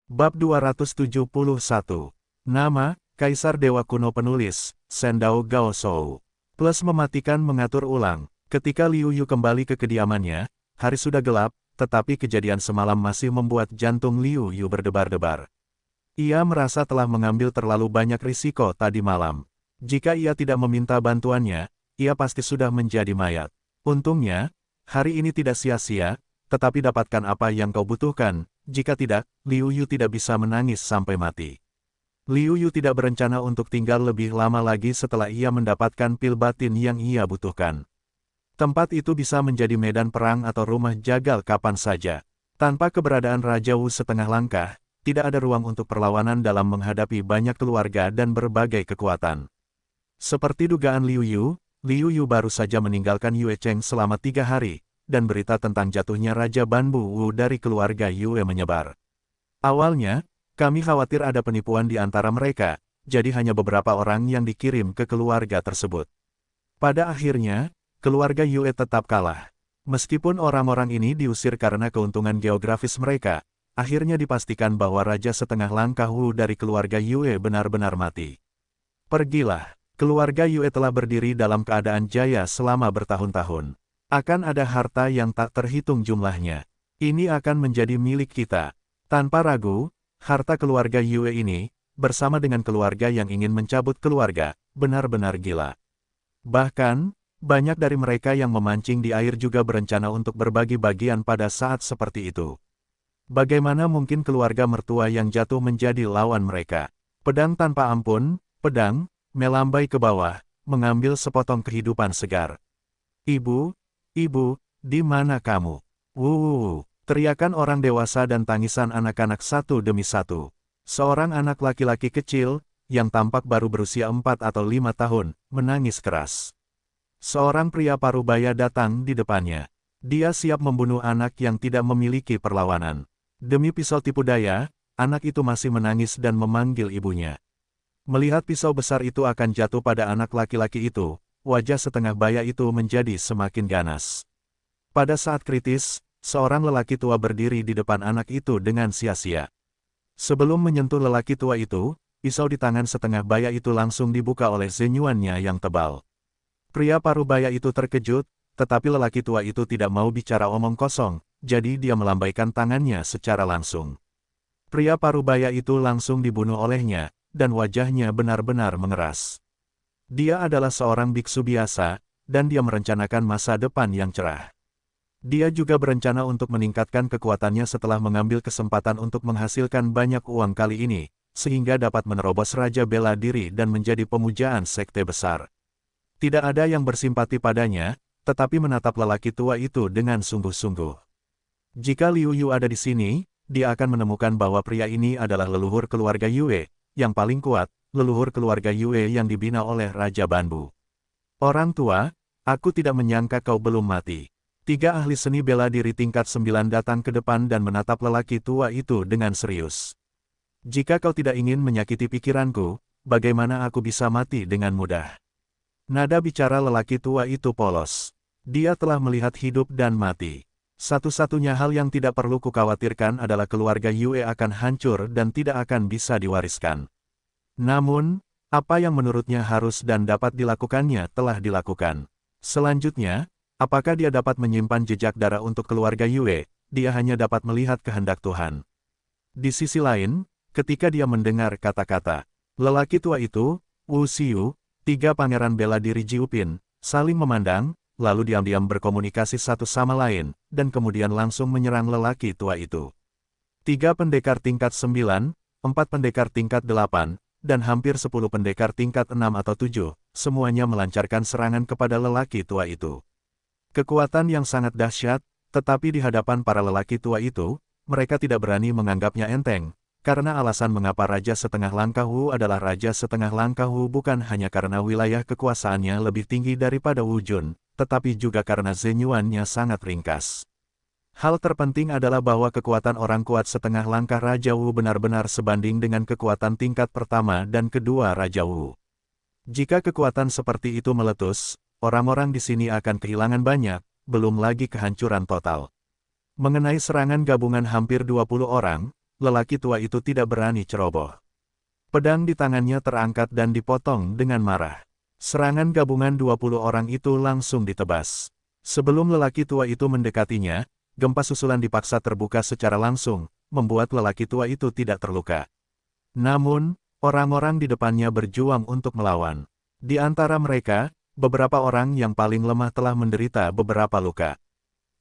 Bab 271. Nama, Kaisar Dewa Kuno. Penulis, Sendao Gaoshou. Plus mematikan mengatur ulang. Ketika Liu Yu kembali ke kediamannya, hari sudah gelap, tetapi kejadian semalam masih membuat jantung Liu Yu berdebar-debar. Ia merasa telah mengambil terlalu banyak risiko tadi malam. Jika ia tidak meminta bantuannya, ia pasti sudah menjadi mayat. Untungnya, hari ini tidak sia-sia, tetapi dapatkan apa yang kau butuhkan. Jika tidak, Liu Yu tidak bisa menangis sampai mati. Liu Yu tidak berencana untuk tinggal lebih lama lagi setelah ia mendapatkan pil batin yang ia butuhkan. Tempat itu bisa menjadi medan perang atau rumah jagal kapan saja. Tanpa keberadaan Raja Wu setengah langkah, tidak ada ruang untuk perlawanan dalam menghadapi banyak keluarga dan berbagai kekuatan. Seperti dugaan Liu Yu baru saja meninggalkan Yue Cheng selama 3 hari, dan berita tentang jatuhnya Raja Banbu Wu dari keluarga Yue menyebar. Awalnya, kami khawatir ada penipuan di antara mereka, jadi hanya beberapa orang yang dikirim ke keluarga tersebut. Pada akhirnya, keluarga Yue tetap kalah. Meskipun orang-orang ini diusir karena keuntungan geografis mereka, akhirnya dipastikan bahwa Raja setengah langkah Wu dari keluarga Yue benar-benar mati. Pergilah, keluarga Yue telah berdiri dalam keadaan jaya selama bertahun-tahun. Akan ada harta yang tak terhitung jumlahnya. Ini akan menjadi milik kita. Tanpa ragu, harta keluarga Yue ini, bersama dengan keluarga yang ingin mencabut keluarga, benar-benar gila. Bahkan, banyak dari mereka yang memancing di air juga berencana untuk berbagi bagian pada saat seperti itu. Bagaimana mungkin keluarga mertua yang jatuh menjadi lawan mereka? Pedang tanpa ampun, pedang, melambai ke bawah, mengambil sepotong kehidupan segar. Ibu, di mana kamu? Wuh, teriakan orang dewasa dan tangisan anak-anak satu demi satu. Seorang anak laki-laki kecil, yang tampak baru berusia 4 atau 5 tahun, menangis keras. Seorang pria parubaya datang di depannya. Dia siap membunuh anak yang tidak memiliki perlawanan. Demi pisau tipu daya, anak itu masih menangis dan memanggil ibunya. Melihat pisau besar itu akan jatuh pada anak laki-laki itu, wajah setengah baya itu menjadi semakin ganas. Pada saat kritis, seorang lelaki tua berdiri di depan anak itu dengan sia-sia. Sebelum menyentuh lelaki tua itu, pisau di tangan setengah baya itu langsung dibuka oleh zenyuannya yang tebal. Pria parubaya itu terkejut, tetapi lelaki tua itu tidak mau bicara omong kosong, jadi dia melambaikan tangannya secara langsung. Pria parubaya itu langsung dibunuh olehnya, dan wajahnya benar-benar mengeras. Dia adalah seorang biksu biasa, dan dia merencanakan masa depan yang cerah. Dia juga berencana untuk meningkatkan kekuatannya setelah mengambil kesempatan untuk menghasilkan banyak uang kali ini, sehingga dapat menerobos Raja Bela Diri dan menjadi pemujaan sekte besar. Tidak ada yang bersimpati padanya, tetapi menatap lelaki tua itu dengan sungguh-sungguh. Jika Liu Yu ada di sini, dia akan menemukan bahwa pria ini adalah leluhur keluarga Yue, yang paling kuat, leluhur keluarga Yue yang dibina oleh Raja Banbu. Orang tua, aku tidak menyangka kau belum mati. 3 ahli seni bela diri tingkat 9 datang ke depan dan menatap lelaki tua itu dengan serius. Jika kau tidak ingin menyakiti pikiranku, bagaimana aku bisa mati dengan mudah? Nada bicara lelaki tua itu polos. Dia telah melihat hidup dan mati. Satu-satunya hal yang tidak perlu kukhawatirkan adalah keluarga Yue akan hancur dan tidak akan bisa diwariskan. Namun, apa yang menurutnya harus dan dapat dilakukannya telah dilakukan. Selanjutnya, apakah dia dapat menyimpan jejak darah untuk keluarga Yue? Dia hanya dapat melihat kehendak Tuhan. Di sisi lain, ketika dia mendengar kata-kata lelaki tua itu, Wu Xiu, 3 pangeran bela diri Jiupin, saling memandang, lalu diam-diam berkomunikasi satu sama lain, dan kemudian langsung menyerang lelaki tua itu. 3 pendekar tingkat 9, 4 pendekar tingkat 8, dan hampir 10 pendekar tingkat 6 atau 7, semuanya melancarkan serangan kepada lelaki tua itu. Kekuatan yang sangat dahsyat, tetapi di hadapan para lelaki tua itu, mereka tidak berani menganggapnya enteng, karena alasan mengapa Raja setengah langkah Wu adalah Raja setengah langkah Wu bukan hanya karena wilayah kekuasaannya lebih tinggi daripada Wu Jun, tetapi juga karena zenyuannya sangat ringkas. Hal terpenting adalah bahwa kekuatan orang kuat setengah langkah Raja Wu benar-benar sebanding dengan kekuatan tingkat pertama dan kedua Raja Wu. Jika kekuatan seperti itu meletus, orang-orang di sini akan kehilangan banyak, belum lagi kehancuran total. Mengenai serangan gabungan hampir 20 orang, lelaki tua itu tidak berani ceroboh. Pedang di tangannya terangkat dan dipotong dengan marah. Serangan gabungan 20 orang itu langsung ditebas. Sebelum lelaki tua itu mendekatinya, gempa susulan dipaksa terbuka secara langsung, membuat lelaki tua itu tidak terluka. Namun, orang-orang di depannya berjuang untuk melawan. Di antara mereka, beberapa orang yang paling lemah telah menderita beberapa luka.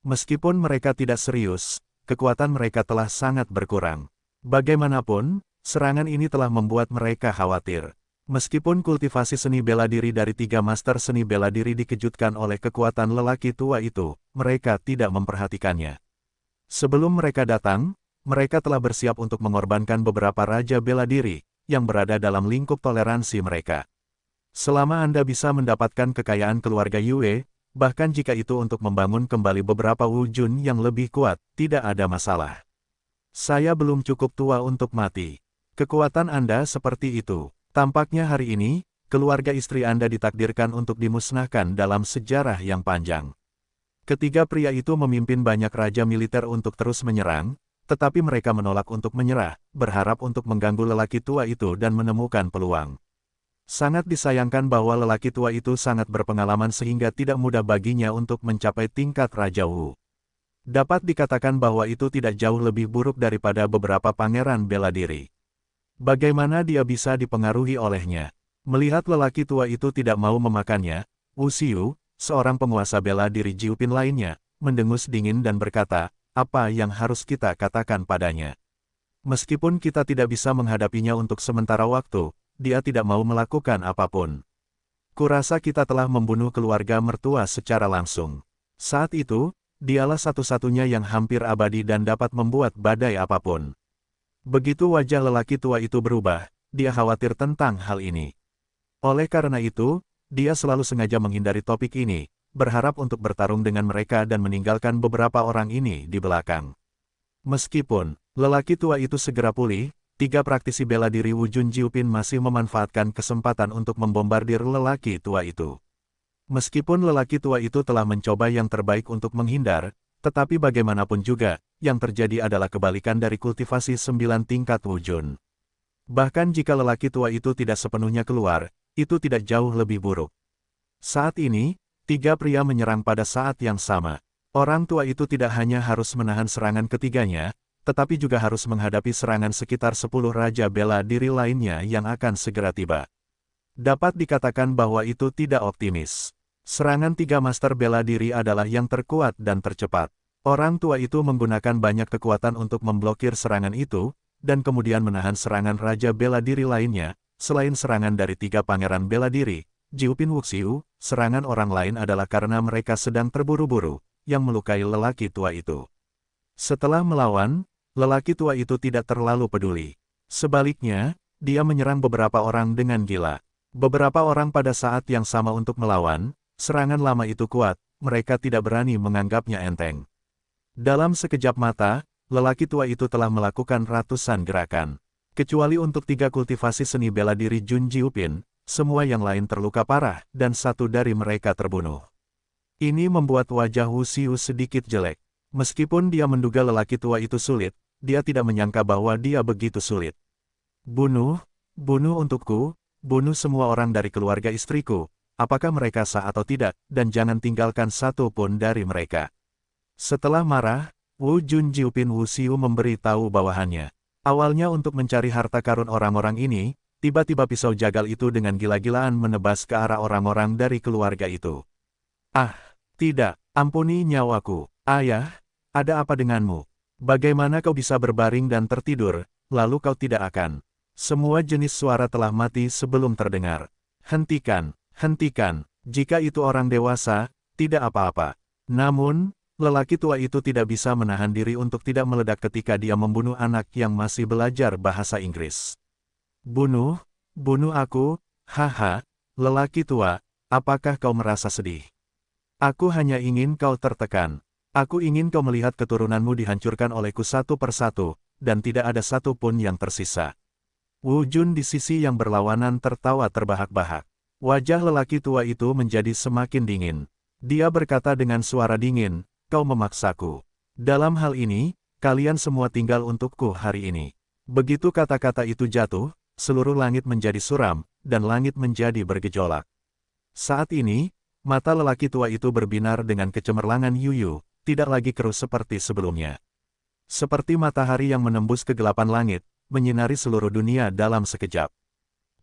Meskipun mereka tidak serius, kekuatan mereka telah sangat berkurang. Bagaimanapun, serangan ini telah membuat mereka khawatir. Meskipun kultivasi seni bela diri dari 3 master seni bela diri dikejutkan oleh kekuatan lelaki tua itu, mereka tidak memperhatikannya. Sebelum mereka datang, mereka telah bersiap untuk mengorbankan beberapa raja bela diri, yang berada dalam lingkup toleransi mereka. Selama Anda bisa mendapatkan kekayaan keluarga Yue, bahkan jika itu untuk membangun kembali beberapa wujud yang lebih kuat, tidak ada masalah. Saya belum cukup tua untuk mati. Kekuatan Anda seperti itu. Tampaknya hari ini, keluarga istri Anda ditakdirkan untuk dimusnahkan dalam sejarah yang panjang. Ketiga pria itu memimpin banyak raja militer untuk terus menyerang, tetapi mereka menolak untuk menyerah, berharap untuk mengganggu lelaki tua itu dan menemukan peluang. Sangat disayangkan bahwa lelaki tua itu sangat berpengalaman sehingga tidak mudah baginya untuk mencapai tingkat Raja Wu. Dapat dikatakan bahwa itu tidak jauh lebih buruk daripada beberapa pangeran bela diri. Bagaimana dia bisa dipengaruhi olehnya? Melihat lelaki tua itu tidak mau memakannya, Wu Xiu, seorang penguasa bela diri Jiupin lainnya, mendengus dingin dan berkata, apa yang harus kita katakan padanya? Meskipun kita tidak bisa menghadapinya untuk sementara waktu, dia tidak mau melakukan apapun. Kurasa kita telah membunuh keluarga mertua secara langsung. Saat itu, dialah satu-satunya yang hampir abadi dan dapat membuat badai apapun. Begitu wajah lelaki tua itu berubah, dia khawatir tentang hal ini. Oleh karena itu, dia selalu sengaja menghindari topik ini, berharap untuk bertarung dengan mereka dan meninggalkan beberapa orang ini di belakang. Meskipun lelaki tua itu segera pulih, 3 praktisi bela diri Wujun Jiupin masih memanfaatkan kesempatan untuk membombardir lelaki tua itu. Meskipun lelaki tua itu telah mencoba yang terbaik untuk menghindar, tetapi bagaimanapun juga, yang terjadi adalah kebalikan dari kultivasi 9 tingkat Wujun. Bahkan jika lelaki tua itu tidak sepenuhnya keluar, itu tidak jauh lebih buruk. Saat ini, 3 pria menyerang pada saat yang sama. Orang tua itu tidak hanya harus menahan serangan ketiganya, tetapi juga harus menghadapi serangan sekitar 10 raja bela diri lainnya yang akan segera tiba. Dapat dikatakan bahwa itu tidak optimis. Serangan 3 master bela diri adalah yang terkuat dan tercepat. Orang tua itu menggunakan banyak kekuatan untuk memblokir serangan itu, dan kemudian menahan serangan raja bela diri lainnya, selain serangan dari 3 pangeran bela diri. Jiupin Wuxiu, serangan orang lain adalah karena mereka sedang terburu-buru, yang melukai lelaki tua itu. Setelah melawan, lelaki tua itu tidak terlalu peduli. Sebaliknya, dia menyerang beberapa orang dengan gila. Beberapa orang pada saat yang sama untuk melawan, serangan lama itu kuat, mereka tidak berani menganggapnya enteng. Dalam sekejap mata, lelaki tua itu telah melakukan ratusan gerakan. Kecuali untuk 3 kultivasi seni bela diri Jun Jiupin, semua yang lain terluka parah, dan 1 dari mereka terbunuh. Ini membuat wajah Wu Xiu sedikit jelek. Meskipun dia menduga lelaki tua itu sulit, dia tidak menyangka bahwa dia begitu sulit. Bunuh untukku, bunuh semua orang dari keluarga istriku, apakah mereka sah atau tidak, dan jangan tinggalkan satu pun dari mereka. Setelah marah, Wu Jun Jiupin Wu Xiu memberi tahu bawahannya. Awalnya untuk mencari harta karun orang-orang ini, tiba-tiba pisau jagal itu dengan gila-gilaan menebas ke arah orang-orang dari keluarga itu. Ah, tidak, ampuni nyawaku. Ayah, ada apa denganmu? Bagaimana kau bisa berbaring dan tertidur, lalu kau tidak akan? Semua jenis suara telah mati sebelum terdengar. Hentikan, hentikan, jika itu orang dewasa, tidak apa-apa. Namun, lelaki tua itu tidak bisa menahan diri untuk tidak meledak ketika dia membunuh anak yang masih belajar bahasa Inggris. Bunuh aku, haha, lelaki tua, apakah kau merasa sedih? Aku hanya ingin kau tertekan. Aku ingin kau melihat keturunanmu dihancurkan olehku satu persatu, dan tidak ada satu pun yang tersisa. Wu Jun di sisi yang berlawanan tertawa terbahak-bahak. Wajah lelaki tua itu menjadi semakin dingin. Dia berkata dengan suara dingin, kau memaksaku. Dalam hal ini, kalian semua tinggal untukku hari ini. Begitu kata-kata itu jatuh, seluruh langit menjadi suram, dan langit menjadi bergejolak. Saat ini, mata lelaki tua itu berbinar dengan kecemerlangan Yuyu, tidak lagi keruh seperti sebelumnya. Seperti matahari yang menembus kegelapan langit, menyinari seluruh dunia dalam sekejap.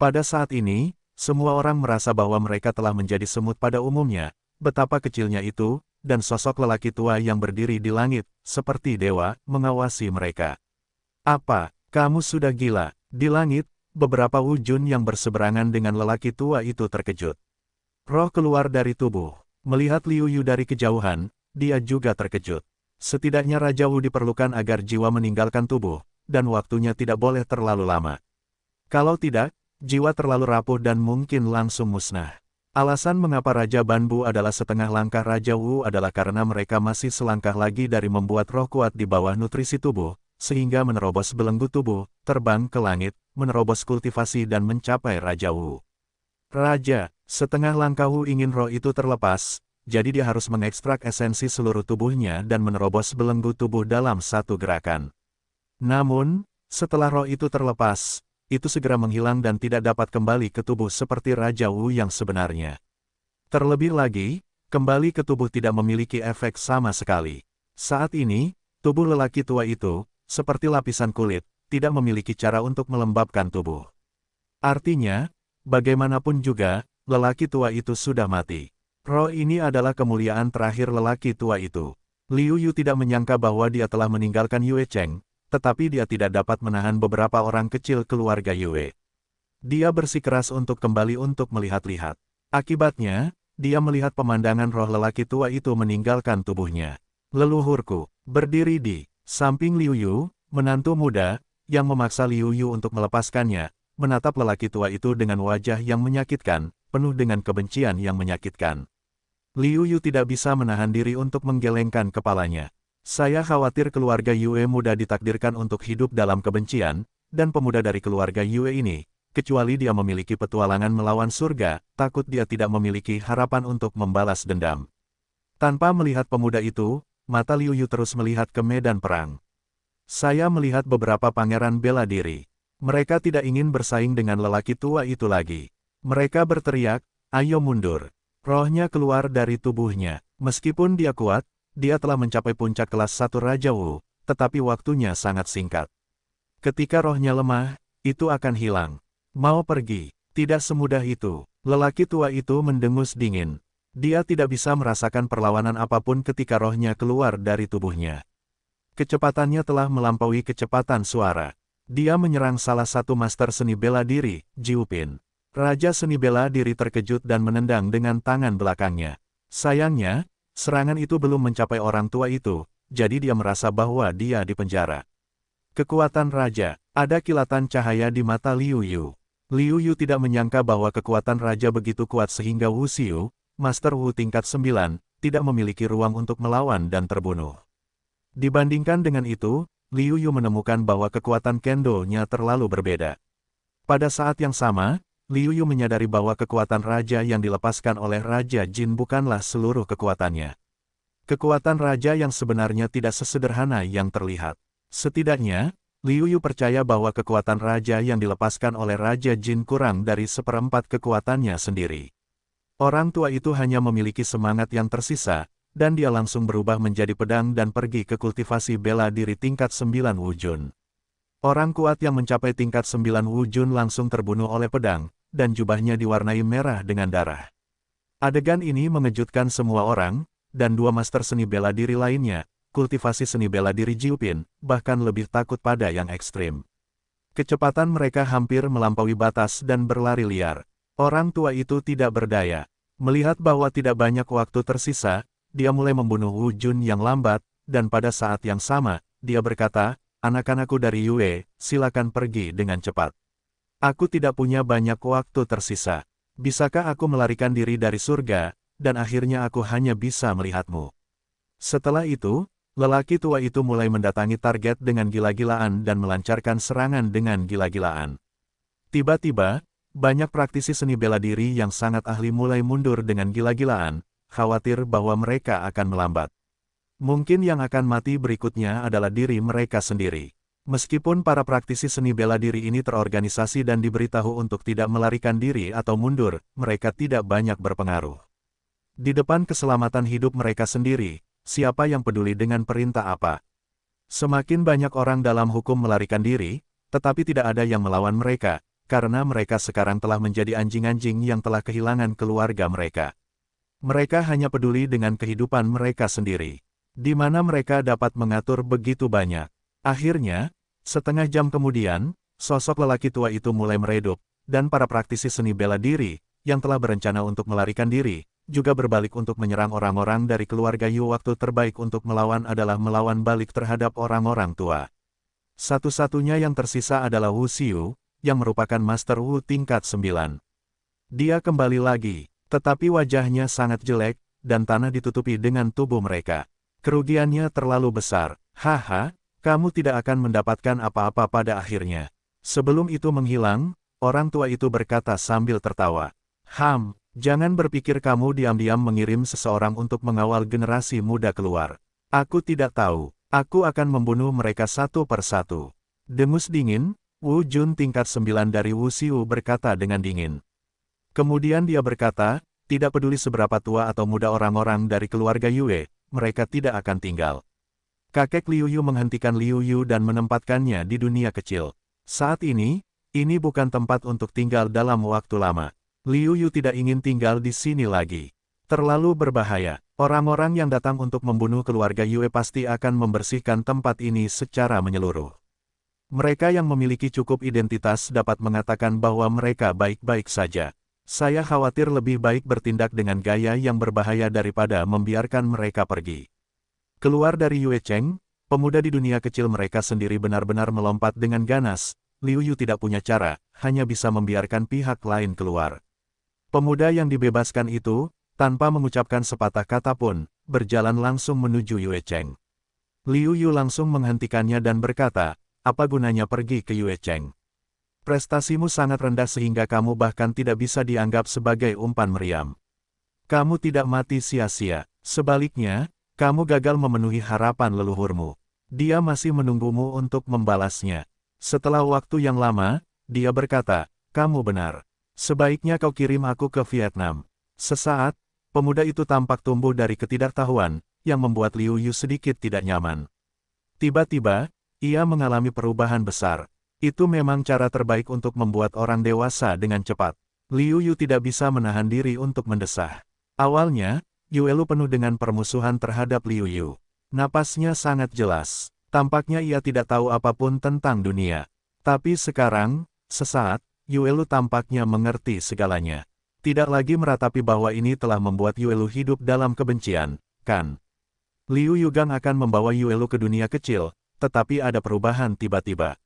Pada saat ini, semua orang merasa bahwa mereka telah menjadi semut pada umumnya, betapa kecilnya itu, dan sosok lelaki tua yang berdiri di langit, seperti dewa, mengawasi mereka. Apa, kamu sudah gila? Di langit, beberapa wujud yang berseberangan dengan lelaki tua itu terkejut. Roh keluar dari tubuh. Melihat Liu Yu dari kejauhan, dia juga terkejut. Setidaknya Raja Wu diperlukan agar jiwa meninggalkan tubuh, dan waktunya tidak boleh terlalu lama. Kalau tidak, jiwa terlalu rapuh dan mungkin langsung musnah. Alasan mengapa Raja Banbu adalah setengah langkah Raja Wu adalah karena mereka masih selangkah lagi dari membuat roh kuat di bawah nutrisi tubuh, sehingga menerobos belenggu tubuh, terbang ke langit, menerobos kultivasi dan mencapai Raja Wu. Raja, setengah langkah Wu ingin roh itu terlepas, jadi dia harus mengekstrak esensi seluruh tubuhnya dan menerobos belenggu tubuh dalam satu gerakan. Namun, setelah roh itu terlepas, itu segera menghilang dan tidak dapat kembali ke tubuh seperti Raja Wu yang sebenarnya. Terlebih lagi, kembali ke tubuh tidak memiliki efek sama sekali. Saat ini, tubuh lelaki tua itu, seperti lapisan kulit, tidak memiliki cara untuk melembabkan tubuh. Artinya, bagaimanapun juga, lelaki tua itu sudah mati. Roh ini adalah kemuliaan terakhir lelaki tua itu. Liu Yu tidak menyangka bahwa dia telah meninggalkan Yue Cheng, tetapi dia tidak dapat menahan beberapa orang kecil keluarga Yue. Dia bersikeras untuk kembali untuk melihat-lihat. Akibatnya, dia melihat pemandangan roh lelaki tua itu meninggalkan tubuhnya. Leluhurku, berdiri di samping Liu Yu, menantu muda, yang memaksa Liu Yu untuk melepaskannya, menatap lelaki tua itu dengan wajah yang menyakitkan, penuh dengan kebencian yang menyakitkan. Liu Yu tidak bisa menahan diri untuk menggelengkan kepalanya. Saya khawatir keluarga Yue muda ditakdirkan untuk hidup dalam kebencian, dan pemuda dari keluarga Yue ini, kecuali dia memiliki petualangan melawan surga, takut dia tidak memiliki harapan untuk membalas dendam. Tanpa melihat pemuda itu, mata Liu Yu terus melihat ke medan perang. Saya melihat beberapa pangeran bela diri. Mereka tidak ingin bersaing dengan lelaki tua itu lagi. Mereka berteriak, "Ayo mundur." Rohnya keluar dari tubuhnya. Meskipun dia kuat, dia telah mencapai puncak kelas 1 Raja Wu, tetapi waktunya sangat singkat. Ketika rohnya lemah, itu akan hilang. Mau pergi, tidak semudah itu. Lelaki tua itu mendengus dingin. Dia tidak bisa merasakan perlawanan apapun ketika rohnya keluar dari tubuhnya. Kecepatannya telah melampaui kecepatan suara. Dia menyerang salah satu master seni bela diri, Jiu Pin. Raja seni bela diri terkejut dan menendang dengan tangan belakangnya. Sayangnya, serangan itu belum mencapai orang tua itu, jadi dia merasa bahwa dia dipenjara. Kekuatan Raja, ada kilatan cahaya di mata Liu Yu. Liu Yu tidak menyangka bahwa kekuatan Raja begitu kuat sehingga Wu Xiu, Master Wu tingkat 9, tidak memiliki ruang untuk melawan dan terbunuh. Dibandingkan dengan itu, Liu Yu menemukan bahwa kekuatan Kendo-nya terlalu berbeda. Pada saat yang sama, Liu Yu menyadari bahwa kekuatan Raja yang dilepaskan oleh Raja Jin bukanlah seluruh kekuatannya. Kekuatan Raja yang sebenarnya tidak sesederhana yang terlihat. Setidaknya, Liu Yu percaya bahwa kekuatan Raja yang dilepaskan oleh Raja Jin kurang dari seperempat kekuatannya sendiri. Orang tua itu hanya memiliki semangat yang tersisa, dan dia langsung berubah menjadi pedang dan pergi ke kultivasi bela diri tingkat 9 Wujun. Orang kuat yang mencapai tingkat 9 Wujun langsung terbunuh oleh pedang, dan jubahnya diwarnai merah dengan darah. Adegan ini mengejutkan semua orang, dan dua master seni bela diri lainnya, kultivasi seni bela diri Jiu Pin, bahkan lebih takut pada yang ekstrim. Kecepatan mereka hampir melampaui batas dan berlari liar. Orang tua itu tidak berdaya. Melihat bahwa tidak banyak waktu tersisa, dia mulai membunuh Wu Jun yang lambat, dan pada saat yang sama, dia berkata, "Anak-anakku dari Yue, silakan pergi dengan cepat. Aku tidak punya banyak waktu tersisa. Bisakah aku melarikan diri dari surga, dan akhirnya aku hanya bisa melihatmu?" Setelah itu, lelaki tua itu mulai mendatangi target dengan gila-gilaan dan melancarkan serangan dengan gila-gilaan. Tiba-tiba, banyak praktisi seni bela diri yang sangat ahli mulai mundur dengan gila-gilaan, khawatir bahwa mereka akan melambat. Mungkin yang akan mati berikutnya adalah diri mereka sendiri. Meskipun para praktisi seni bela diri ini terorganisasi dan diberitahu untuk tidak melarikan diri atau mundur, mereka tidak banyak berpengaruh. Di depan keselamatan hidup mereka sendiri, siapa yang peduli dengan perintah apa? Semakin banyak orang dalam hukum melarikan diri, tetapi tidak ada yang melawan mereka, karena mereka sekarang telah menjadi anjing-anjing yang telah kehilangan keluarga mereka. Mereka hanya peduli dengan kehidupan mereka sendiri. Di mana mereka dapat mengatur begitu banyak. Akhirnya, setengah jam kemudian, sosok lelaki tua itu mulai meredup, dan para praktisi seni bela diri, yang telah berencana untuk melarikan diri, juga berbalik untuk menyerang orang-orang dari keluarga Yu. Waktu terbaik untuk melawan adalah melawan balik terhadap orang-orang tua. Satu-satunya yang tersisa adalah Wu Xiu, yang merupakan Master Wu tingkat 9. Dia kembali lagi, tetapi wajahnya sangat jelek, dan tanah ditutupi dengan tubuh mereka. Kerugiannya terlalu besar. Haha. Kamu tidak akan mendapatkan apa-apa pada akhirnya. Sebelum itu menghilang, orang tua itu berkata sambil tertawa. Jangan berpikir kamu diam-diam mengirim seseorang untuk mengawal generasi muda keluar. Aku tidak tahu. Aku akan membunuh mereka satu persatu. Dengus dingin, Wu Jun tingkat 9 dari Wu Xiu berkata dengan dingin. Kemudian dia berkata, tidak peduli seberapa tua atau muda orang-orang dari keluarga Yue, mereka tidak akan tinggal. Kakek Liu Yu menghentikan Liu Yu dan menempatkannya di dunia kecil. Saat ini bukan tempat untuk tinggal dalam waktu lama. Liu Yu tidak ingin tinggal di sini lagi. Terlalu berbahaya. Orang-orang yang datang untuk membunuh keluarga Yue pasti akan membersihkan tempat ini secara menyeluruh. Mereka yang memiliki cukup identitas dapat mengatakan bahwa mereka baik-baik saja. Saya khawatir lebih baik bertindak dengan gaya yang berbahaya daripada membiarkan mereka pergi. Keluar dari Yue Cheng, pemuda di dunia kecil mereka sendiri benar-benar melompat dengan ganas. Liu Yu tidak punya cara, hanya bisa membiarkan pihak lain keluar. Pemuda yang dibebaskan itu, tanpa mengucapkan sepatah kata pun, berjalan langsung menuju Yue Cheng. Liu Yu langsung menghentikannya dan berkata, apa gunanya pergi ke Yue Cheng? Prestasimu sangat rendah sehingga kamu bahkan tidak bisa dianggap sebagai umpan meriam. Kamu tidak mati sia-sia, sebaliknya, kamu gagal memenuhi harapan leluhurmu. Dia masih menunggumu untuk membalasnya. Setelah waktu yang lama, dia berkata, kamu benar. Sebaiknya kau kirim aku ke Vietnam. Sesaat, pemuda itu tampak tumbuh dari ketidaktahuan, yang membuat Liu Yu sedikit tidak nyaman. Tiba-tiba, ia mengalami perubahan besar. Itu memang cara terbaik untuk membuat orang dewasa dengan cepat. Liu Yu tidak bisa menahan diri untuk mendesah. Awalnya, Yuelu penuh dengan permusuhan terhadap Liu Yu. Napasnya sangat jelas. Tampaknya ia tidak tahu apapun tentang dunia. Tapi sekarang, sesaat, Yuelu tampaknya mengerti segalanya. Tidak lagi meratapi bahwa ini telah membuat Yuelu hidup dalam kebencian, kan? Liu Yugang akan membawa Yuelu ke dunia kecil, tetapi ada perubahan tiba-tiba.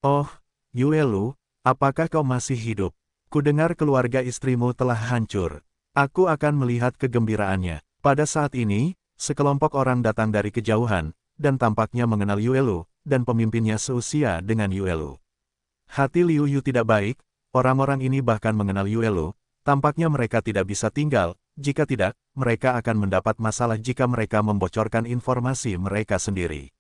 Oh, Yuelu, apakah kau masih hidup? Kudengar keluarga istrimu telah hancur. Aku akan melihat kegembiraannya. Pada saat ini, sekelompok orang datang dari kejauhan, dan tampaknya mengenal Yuelu, dan pemimpinnya seusia dengan Yuelu. Hati Liu Yu tidak baik, orang-orang ini bahkan mengenal Yuelu, tampaknya mereka tidak bisa tinggal, jika tidak, mereka akan mendapat masalah jika mereka membocorkan informasi mereka sendiri.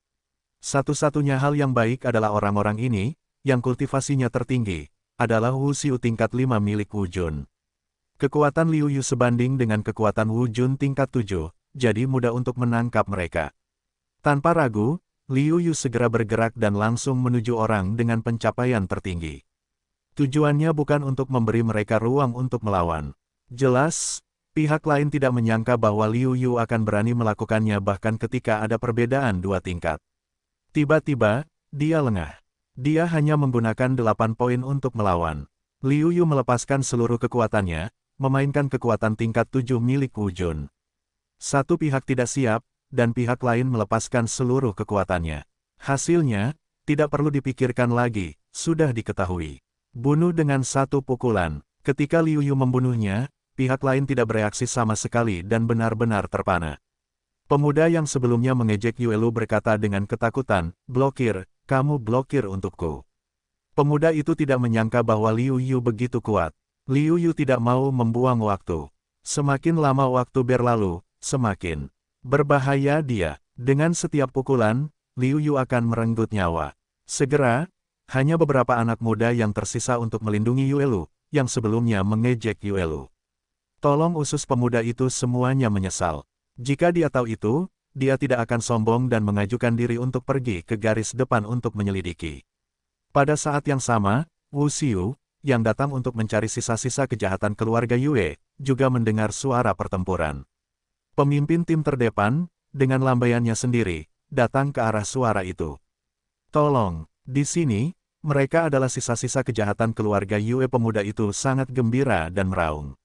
Satu-satunya hal yang baik adalah orang-orang ini, yang kultivasinya tertinggi, adalah Wu Xiu tingkat 5 milik Wu Jun. Kekuatan Liu Yu sebanding dengan kekuatan Wu Jun tingkat 7, jadi mudah untuk menangkap mereka. Tanpa ragu, Liu Yu segera bergerak dan langsung menuju orang dengan pencapaian tertinggi. Tujuannya bukan untuk memberi mereka ruang untuk melawan. Jelas, pihak lain tidak menyangka bahwa Liu Yu akan berani melakukannya bahkan ketika ada perbedaan 2 tingkat. Tiba-tiba, dia lengah. Dia hanya menggunakan 8 poin untuk melawan. Liu Yu melepaskan seluruh kekuatannya, memainkan kekuatan tingkat 7 milik Wu Jun. Satu pihak tidak siap, dan pihak lain melepaskan seluruh kekuatannya. Hasilnya, tidak perlu dipikirkan lagi, sudah diketahui. Bunuh dengan satu pukulan. Ketika Liu Yu membunuhnya, pihak lain tidak bereaksi sama sekali dan benar-benar terpana. Pemuda yang sebelumnya mengejek Yuelu berkata dengan ketakutan, blokir, kamu blokir untukku. Pemuda itu tidak menyangka bahwa Liu Yu begitu kuat. Liu Yu tidak mau membuang waktu. Semakin lama waktu berlalu, semakin berbahaya dia. Dengan setiap pukulan, Liu Yu akan merenggut nyawa. Segera, hanya beberapa anak muda yang tersisa untuk melindungi Yuelu, yang sebelumnya mengejek Yuelu. Tolong usus pemuda itu semuanya menyesal. Jika dia tahu itu, dia tidak akan sombong dan mengajukan diri untuk pergi ke garis depan untuk menyelidiki. Pada saat yang sama, Wu Xiu, yang datang untuk mencari sisa-sisa kejahatan keluarga Yue, juga mendengar suara pertempuran. Pemimpin tim terdepan, dengan lambaiannya sendiri, datang ke arah suara itu. Tolong, di sini, mereka adalah sisa-sisa kejahatan keluarga Yue. Pemuda itu sangat gembira dan meraung.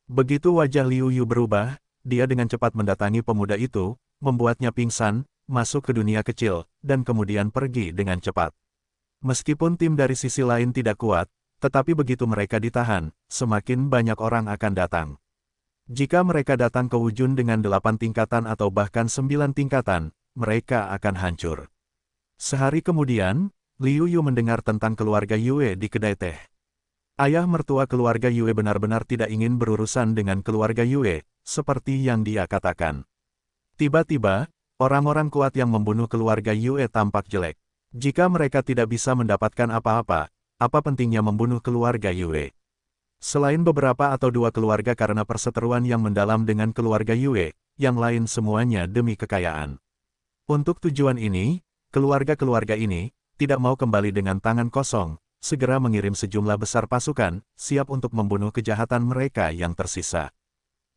Begitu wajah Liu Yu berubah, dia dengan cepat mendatangi pemuda itu, membuatnya pingsan, masuk ke dunia kecil, dan kemudian pergi dengan cepat. Meskipun tim dari sisi lain tidak kuat, tetapi begitu mereka ditahan, semakin banyak orang akan datang. Jika mereka datang ke Wujun dengan 8 tingkatan atau bahkan 9 tingkatan, mereka akan hancur. Sehari kemudian, Liu Yu mendengar tentang keluarga Yue di kedai teh. Ayah mertua keluarga Yue benar-benar tidak ingin berurusan dengan keluarga Yue, seperti yang dia katakan. Tiba-tiba, orang-orang kuat yang membunuh keluarga Yue tampak jelek. Jika mereka tidak bisa mendapatkan apa-apa, apa pentingnya membunuh keluarga Yue? Selain beberapa atau 2 keluarga karena perseteruan yang mendalam dengan keluarga Yue, yang lain semuanya demi kekayaan. Untuk tujuan ini, keluarga-keluarga ini tidak mau kembali dengan tangan kosong, segera mengirim sejumlah besar pasukan, siap untuk membunuh kejahatan mereka yang tersisa.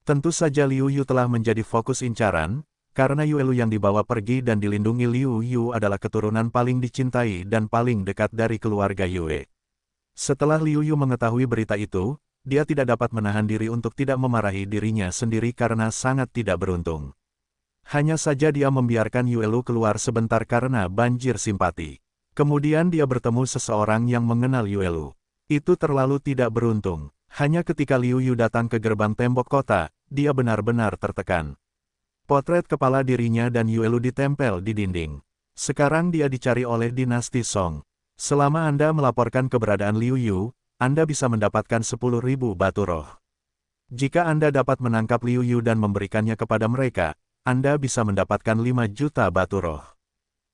Tentu saja Liu Yu telah menjadi fokus incaran, karena Yuelu yang dibawa pergi dan dilindungi Liu Yu adalah keturunan paling dicintai dan paling dekat dari keluarga Yue. Setelah Liu Yu mengetahui berita itu, dia tidak dapat menahan diri untuk tidak memarahi dirinya sendiri karena sangat tidak beruntung. Hanya saja dia membiarkan Yuelu keluar sebentar karena banjir simpati. Kemudian dia bertemu seseorang yang mengenal Yuelu. Itu terlalu tidak beruntung. Hanya ketika Liu Yu datang ke gerbang tembok kota, dia benar-benar tertekan. Potret kepala dirinya dan Yuelu ditempel di dinding. Sekarang dia dicari oleh dinasti Song. Selama Anda melaporkan keberadaan Liu Yu, Anda bisa mendapatkan 10.000 batu roh. Jika Anda dapat menangkap Liu Yu dan memberikannya kepada mereka, Anda bisa mendapatkan 5 juta batu roh.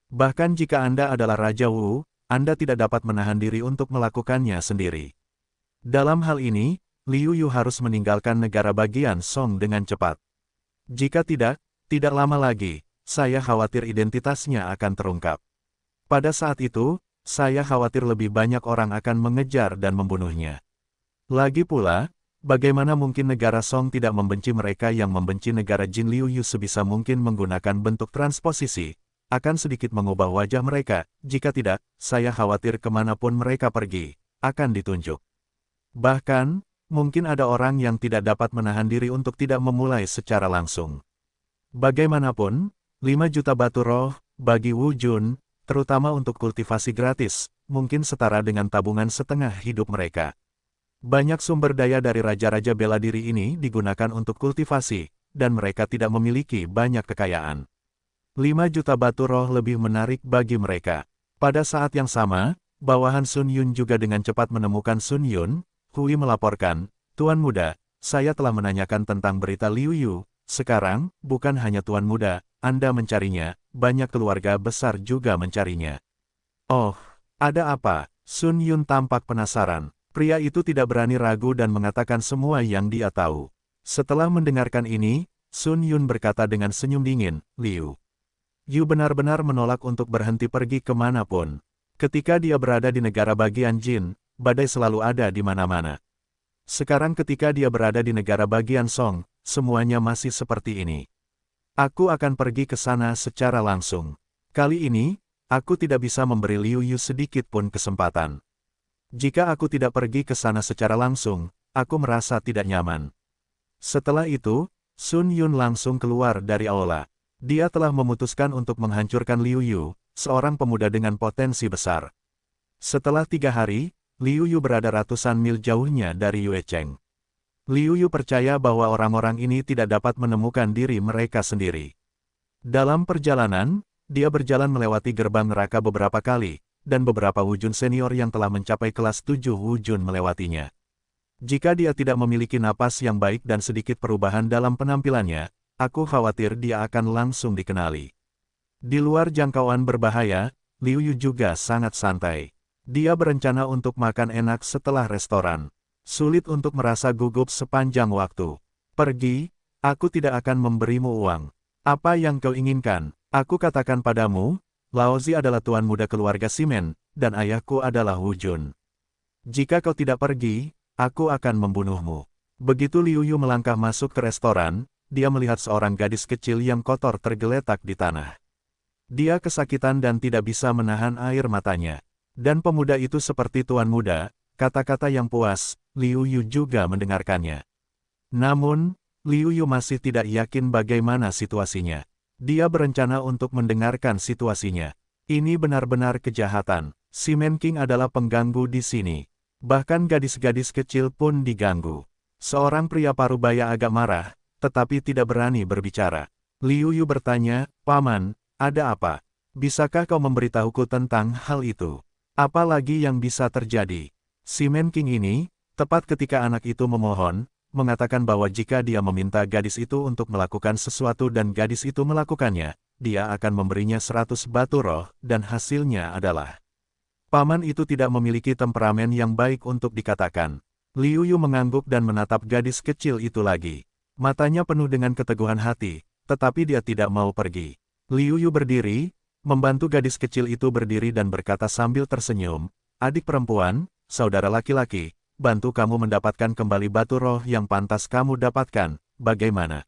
Bahkan jika Anda adalah Raja Wu, Anda tidak dapat menahan diri untuk melakukannya sendiri. Dalam hal ini, Liu Yu harus meninggalkan negara bagian Song dengan cepat. Jika tidak lama lagi, saya khawatir identitasnya akan terungkap. Pada saat itu, saya khawatir lebih banyak orang akan mengejar dan membunuhnya. Lagi pula, bagaimana mungkin negara Song tidak membenci mereka yang membenci negara Jin? Liu Yu sebisa mungkin menggunakan bentuk transposisi, akan sedikit mengubah wajah mereka, jika tidak, saya khawatir kemanapun mereka pergi, akan ditunjuk. Bahkan, mungkin ada orang yang tidak dapat menahan diri untuk tidak memulai secara langsung. Bagaimanapun, 5 juta batu roh, bagi Wu Jun, terutama untuk kultivasi gratis, mungkin setara dengan tabungan setengah hidup mereka. Banyak sumber daya dari raja-raja bela diri ini digunakan untuk kultivasi, dan mereka tidak memiliki banyak kekayaan. 5 juta batu roh lebih menarik bagi mereka. Pada saat yang sama, bawahan Sun Yun juga dengan cepat menemukan Sun Yun. Hui melaporkan, Tuan Muda, saya telah menanyakan tentang berita Liu Yu. Sekarang, bukan hanya Tuan Muda, Anda mencarinya, banyak keluarga besar juga mencarinya. Oh, ada apa? Sun Yun tampak penasaran. Pria itu tidak berani ragu dan mengatakan semua yang dia tahu. Setelah mendengarkan ini, Sun Yun berkata dengan senyum dingin, Liu Yu benar-benar menolak untuk berhenti pergi kemanapun. Ketika dia berada di negara bagian Jin, badai selalu ada di mana-mana. Sekarang ketika dia berada di negara bagian Song, semuanya masih seperti ini. Aku akan pergi ke sana secara langsung. Kali ini, aku tidak bisa memberi Liu Yu sedikit pun kesempatan. Jika aku tidak pergi ke sana secara langsung, aku merasa tidak nyaman. Setelah itu, Sun Yun langsung keluar dari aula. Dia telah memutuskan untuk menghancurkan Liu Yu, seorang pemuda dengan potensi besar. Setelah 3 hari, Liu Yu berada ratusan mil jauhnya dari Yue Cheng. Liu Yu percaya bahwa orang-orang ini tidak dapat menemukan diri mereka sendiri. Dalam perjalanan, dia berjalan melewati gerbang neraka beberapa kali, dan beberapa wujun senior yang telah mencapai kelas 7 wujun melewatinya. Jika dia tidak memiliki napas yang baik dan sedikit perubahan dalam penampilannya, aku khawatir dia akan langsung dikenali. Di luar jangkauan berbahaya, Liu Yu juga sangat santai. Dia berencana untuk makan enak setelah restoran. Sulit untuk merasa gugup sepanjang waktu. Pergi, aku tidak akan memberimu uang. Apa yang kau inginkan? Aku katakan padamu, Laozi adalah tuan muda keluarga Simen, dan ayahku adalah Wu Jun. Jika kau tidak pergi, aku akan membunuhmu. Begitu Liu Yu melangkah masuk ke restoran, dia melihat seorang gadis kecil yang kotor tergeletak di tanah. Dia kesakitan dan tidak bisa menahan air matanya. Dan pemuda itu seperti tuan muda, kata-kata yang puas, Liu Yu juga mendengarkannya. Namun, Liu Yu masih tidak yakin bagaimana situasinya. Dia berencana untuk mendengarkan situasinya. Ini benar-benar kejahatan. Simen King adalah pengganggu di sini. Bahkan gadis-gadis kecil pun diganggu. Seorang pria parubaya agak marah, tetapi tidak berani berbicara. Liu Yu bertanya, "Paman, ada apa? Bisakah kau memberitahuku tentang hal itu? Apa lagi yang bisa terjadi?" Simen King ini, tepat ketika anak itu memohon, mengatakan bahwa jika dia meminta gadis itu untuk melakukan sesuatu dan gadis itu melakukannya, dia akan memberinya 100 batu roh, dan hasilnya adalah paman itu tidak memiliki temperamen yang baik untuk dikatakan. Liu Yu mengangguk dan menatap gadis kecil itu lagi. Matanya penuh dengan keteguhan hati, tetapi dia tidak mau pergi. Liu Yu berdiri, membantu gadis kecil itu berdiri dan berkata sambil tersenyum, "Adik perempuan, saudara laki-laki, bantu kamu mendapatkan kembali batu roh yang pantas kamu dapatkan, bagaimana?"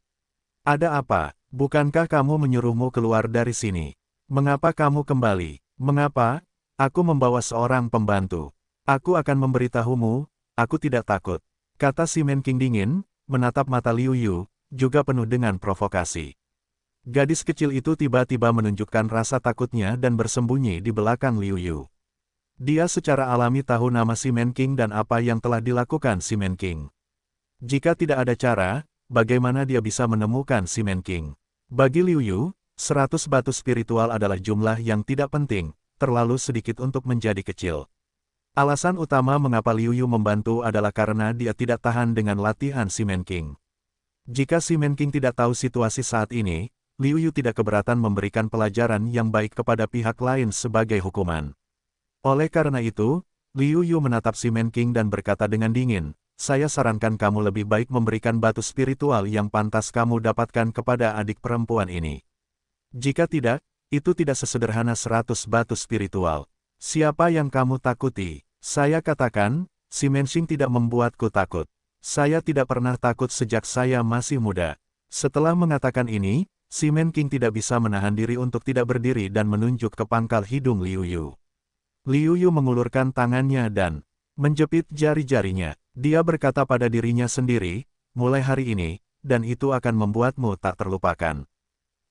"Ada apa? Bukankah kamu menyuruhmu keluar dari sini? Mengapa kamu kembali?" "Mengapa? Aku membawa seorang pembantu. Aku akan memberitahumu, aku tidak takut," kata Simen King dingin, menatap mata Liu Yu, juga penuh dengan provokasi. Gadis kecil itu tiba-tiba menunjukkan rasa takutnya dan bersembunyi di belakang Liu Yu. Dia secara alami tahu nama Simen King dan apa yang telah dilakukan Simen King. Jika tidak ada cara, bagaimana dia bisa menemukan Simen King? Bagi Liu Yu, 100 batu spiritual adalah jumlah yang tidak penting, terlalu sedikit untuk menjadi kecil. Alasan utama mengapa Liu Yu membantu adalah karena dia tidak tahan dengan latihan Simen King. Jika Simen King tidak tahu situasi saat ini, Liu Yu tidak keberatan memberikan pelajaran yang baik kepada pihak lain sebagai hukuman. Oleh karena itu, Liu Yu menatap Simen King dan berkata dengan dingin, "Saya sarankan kamu lebih baik memberikan batu spiritual yang pantas kamu dapatkan kepada adik perempuan ini. Jika tidak, itu tidak sesederhana 100 batu spiritual. Siapa yang kamu takuti?" "Saya katakan, Simen King tidak membuatku takut. Saya tidak pernah takut sejak saya masih muda." Setelah mengatakan ini, Simen King tidak bisa menahan diri untuk tidak berdiri dan menunjuk ke pangkal hidung Liu Yu. Liu Yu mengulurkan tangannya dan menjepit jari-jarinya. Dia berkata pada dirinya sendiri, "Mulai hari ini, dan itu akan membuatmu tak terlupakan."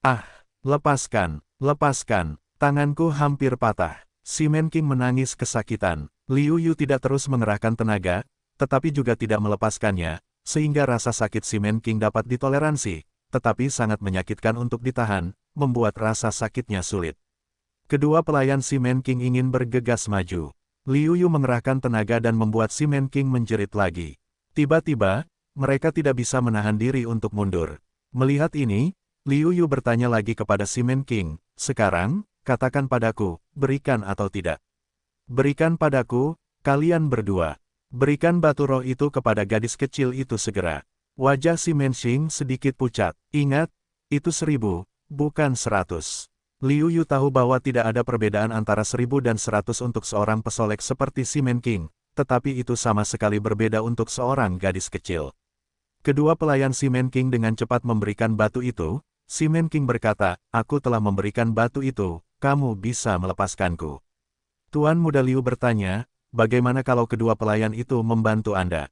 "Ah, lepaskan, lepaskan, tanganku hampir patah." Simen King menangis kesakitan. Liu Yu tidak terus mengerahkan tenaga, tetapi juga tidak melepaskannya, sehingga rasa sakit Simen King dapat ditoleransi, tetapi sangat menyakitkan untuk ditahan, membuat rasa sakitnya sulit. Kedua pelayan Simen King ingin bergegas maju. Liu Yu mengerahkan tenaga dan membuat Simen King menjerit lagi. Tiba-tiba, mereka tidak bisa menahan diri untuk mundur. Melihat ini, Liu Yu bertanya lagi kepada Simen King, "Sekarang, katakan padaku, berikan atau tidak?" "Berikan padaku, kalian berdua. Berikan batu roh itu kepada gadis kecil itu segera." Wajah Simen King sedikit pucat. "Ingat, itu 1000, bukan 100. Liu Yu tahu bahwa tidak ada perbedaan antara 1000 dan 100 untuk seorang pesolek seperti Simen King, tetapi itu sama sekali berbeda untuk seorang gadis kecil. Kedua pelayan Simen King dengan cepat memberikan batu itu. Simen King berkata, "Aku telah memberikan batu itu, kamu bisa melepaskanku." Tuan Muda Liu bertanya, "Bagaimana kalau kedua pelayan itu membantu Anda?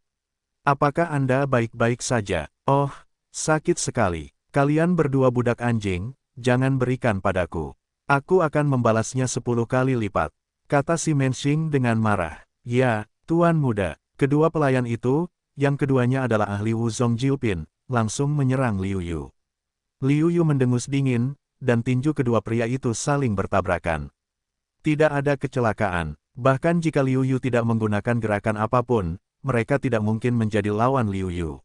Apakah Anda baik-baik saja?" "Oh, sakit sekali. Kalian berdua budak anjing, jangan berikan padaku. Aku akan membalasnya 10 kali lipat," kata Simen King dengan marah. "Ya, Tuan Muda." Kedua pelayan itu, yang keduanya adalah ahli Wuzong Jiupin, langsung menyerang Liu Yu. Liu Yu mendengus dingin, dan tinju kedua pria itu saling bertabrakan. Tidak ada kecelakaan. Bahkan jika Liu Yu tidak menggunakan gerakan apapun, mereka tidak mungkin menjadi lawan Liu Yu.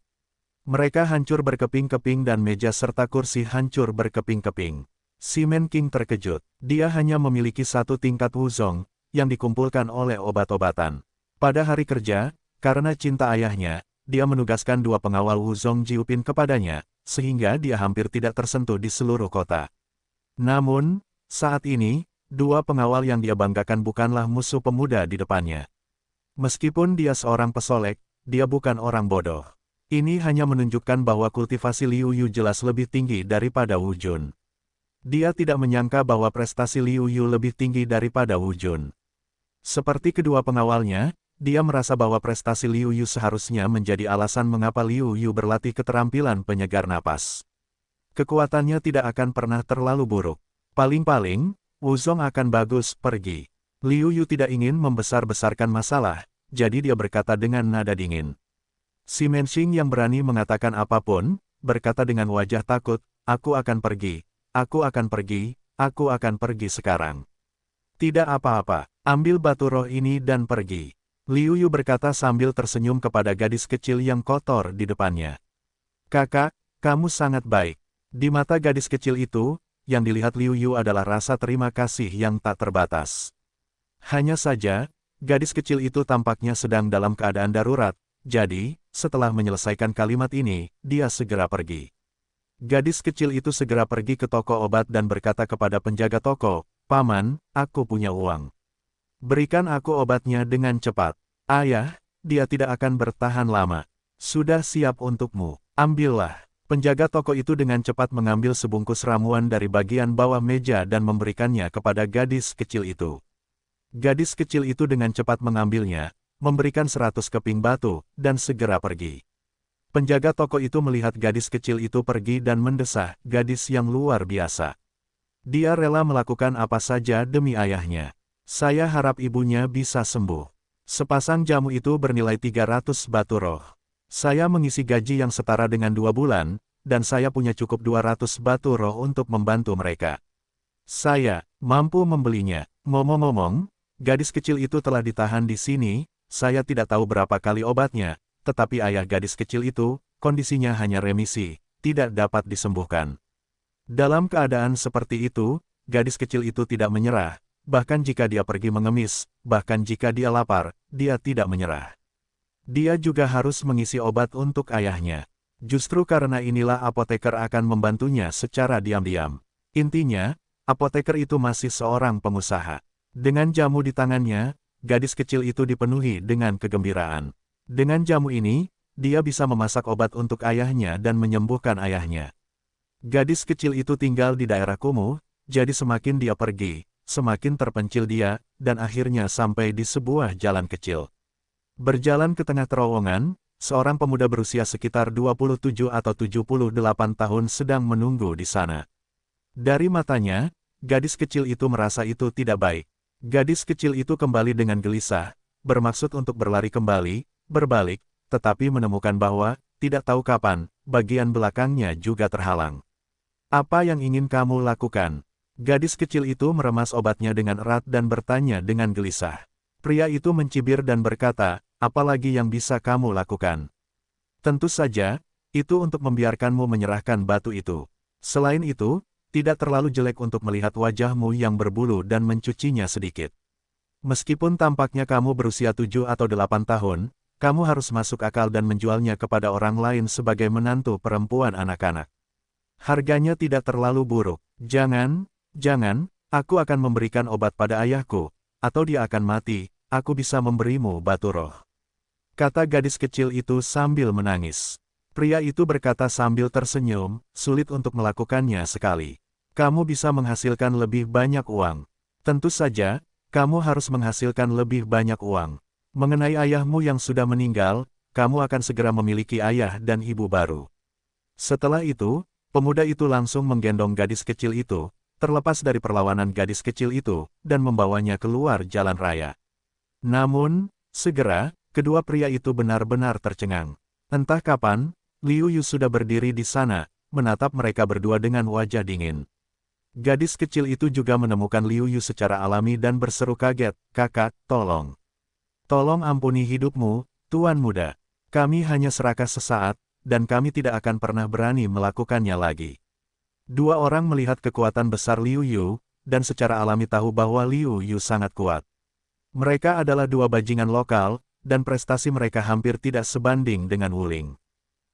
Mereka hancur berkeping-keping dan meja serta kursi hancur berkeping-keping. Si Man King terkejut. Dia hanya memiliki satu tingkat wuzong, yang dikumpulkan oleh obat-obatan. Pada hari kerja, karena cinta ayahnya, dia menugaskan dua pengawal wuzong Jiupin kepadanya, sehingga dia hampir tidak tersentuh di seluruh kota. Namun, saat ini, dua pengawal yang dia banggakan bukanlah musuh pemuda di depannya. Meskipun dia seorang pesolek, dia bukan orang bodoh. Ini hanya menunjukkan bahwa kultivasi Liu Yu jelas lebih tinggi daripada Wu Jun. Dia tidak menyangka bahwa prestasi Liu Yu lebih tinggi daripada Wu Jun. Seperti kedua pengawalnya, dia merasa bahwa prestasi Liu Yu seharusnya menjadi alasan mengapa Liu Yu berlatih keterampilan penyegar napas. Kekuatannya tidak akan pernah terlalu buruk. Paling-paling, Wuzong akan bagus, pergi. Liu Yu tidak ingin membesar-besarkan masalah, jadi dia berkata dengan nada dingin. Si Menxing yang berani mengatakan apapun, berkata dengan wajah takut, aku akan pergi. Aku akan pergi, aku akan pergi sekarang. Tidak apa-apa, ambil batu roh ini dan pergi. Liu Yu berkata sambil tersenyum kepada gadis kecil yang kotor di depannya. Kakak, kamu sangat baik. Di mata gadis kecil itu, yang dilihat Liu Yu adalah rasa terima kasih yang tak terbatas. Hanya saja, gadis kecil itu tampaknya sedang dalam keadaan darurat, jadi, setelah menyelesaikan kalimat ini, dia segera pergi. Gadis kecil itu segera pergi ke toko obat dan berkata kepada penjaga toko, Paman, aku punya uang. Berikan aku obatnya dengan cepat. Ayah, dia tidak akan bertahan lama. Sudah siap untukmu, ambillah. Penjaga toko itu dengan cepat mengambil sebungkus ramuan dari bagian bawah meja dan memberikannya kepada gadis kecil itu. Gadis kecil itu dengan cepat mengambilnya, memberikan 100 keping batu, dan segera pergi. Penjaga toko itu melihat gadis kecil itu pergi dan mendesah, gadis yang luar biasa. Dia rela melakukan apa saja demi ayahnya. Saya harap ibunya bisa sembuh. Sepasang jamu itu bernilai 300 batu roh. Saya mengisi gaji yang setara dengan 2 bulan, dan saya punya cukup 200 batu roh untuk membantu mereka. Saya mampu membelinya. Ngomong-ngomong, gadis kecil itu telah ditahan di sini, saya tidak tahu berapa kali obatnya. Tetapi ayah gadis kecil itu, kondisinya hanya remisi, tidak dapat disembuhkan. Dalam keadaan seperti itu, gadis kecil itu tidak menyerah, bahkan jika dia pergi mengemis, bahkan jika dia lapar, dia tidak menyerah. Dia juga harus mengisi obat untuk ayahnya. Justru karena inilah apoteker akan membantunya secara diam-diam. Intinya, apoteker itu masih seorang pengusaha. Dengan jamu di tangannya, gadis kecil itu dipenuhi dengan kegembiraan. Dengan jamu ini, dia bisa memasak obat untuk ayahnya dan menyembuhkan ayahnya. Gadis kecil itu tinggal di daerah kumuh, jadi semakin dia pergi, semakin terpencil dia, dan akhirnya sampai di sebuah jalan kecil. Berjalan ke tengah terowongan, seorang pemuda berusia sekitar 27 atau 78 tahun sedang menunggu di sana. Dari matanya, gadis kecil itu merasa itu tidak baik. Gadis kecil itu kembali dengan gelisah, bermaksud untuk berlari kembali, berbalik, tetapi menemukan bahwa, tidak tahu kapan, bagian belakangnya juga terhalang. Apa yang ingin kamu lakukan? Gadis kecil itu meremas obatnya dengan erat dan bertanya dengan gelisah. Pria itu mencibir dan berkata, apalagi yang bisa kamu lakukan? Tentu saja, itu untuk membiarkanmu menyerahkan batu itu. Selain itu, tidak terlalu jelek untuk melihat wajahmu yang berbulu dan mencucinya sedikit. Meskipun tampaknya kamu berusia 7 atau 8 tahun, kamu harus masuk akal dan menjualnya kepada orang lain sebagai menantu perempuan anak-anak. Harganya tidak terlalu buruk. Jangan, aku akan memberikan obat pada ayahku, atau dia akan mati, aku bisa memberimu batu roh. Kata gadis kecil itu sambil menangis. Pria itu berkata sambil tersenyum, sulit untuk melakukannya sekali. Kamu bisa menghasilkan lebih banyak uang. Tentu saja, kamu harus menghasilkan lebih banyak uang. Mengenai ayahmu yang sudah meninggal, kamu akan segera memiliki ayah dan ibu baru. Setelah itu, pemuda itu langsung menggendong gadis kecil itu, terlepas dari perlawanan gadis kecil itu, dan membawanya keluar jalan raya. Namun, segera, kedua pria itu benar-benar tercengang. Entah kapan, Liu Yu sudah berdiri di sana, menatap mereka berdua dengan wajah dingin. Gadis kecil itu juga menemukan Liu Yu secara alami dan berseru kaget, kakak, tolong. Tolong ampuni hidupmu, Tuan Muda. Kami hanya serakah sesaat, dan kami tidak akan pernah berani melakukannya lagi. Dua orang melihat kekuatan besar Liu Yu, dan secara alami tahu bahwa Liu Yu sangat kuat. Mereka adalah dua bajingan lokal, dan prestasi mereka hampir tidak sebanding dengan Wuling.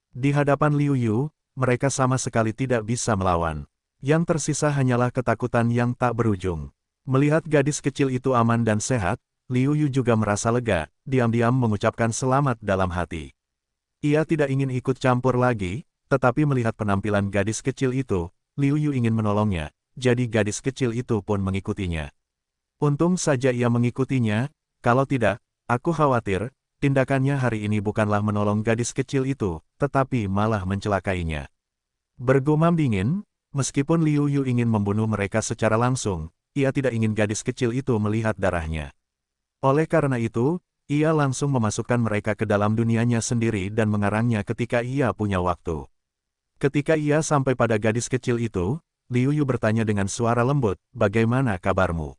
Di hadapan Liu Yu, mereka sama sekali tidak bisa melawan. Yang tersisa hanyalah ketakutan yang tak berujung. Melihat gadis kecil itu aman dan sehat, Liu Yu juga merasa lega, diam-diam mengucapkan selamat dalam hati. Ia tidak ingin ikut campur lagi, tetapi melihat penampilan gadis kecil itu, Liu Yu ingin menolongnya, jadi gadis kecil itu pun mengikutinya. Untung saja ia mengikutinya, kalau tidak, aku khawatir, tindakannya hari ini bukanlah menolong gadis kecil itu, tetapi malah mencelakainya. Bergumam dingin, meskipun Liu Yu ingin membunuh mereka secara langsung, ia tidak ingin gadis kecil itu melihat darahnya. Oleh karena itu, ia langsung memasukkan mereka ke dalam dunianya sendiri dan mengarangnya ketika ia punya waktu. Ketika ia sampai pada gadis kecil itu, Liu Yu bertanya dengan suara lembut, "Bagaimana kabarmu?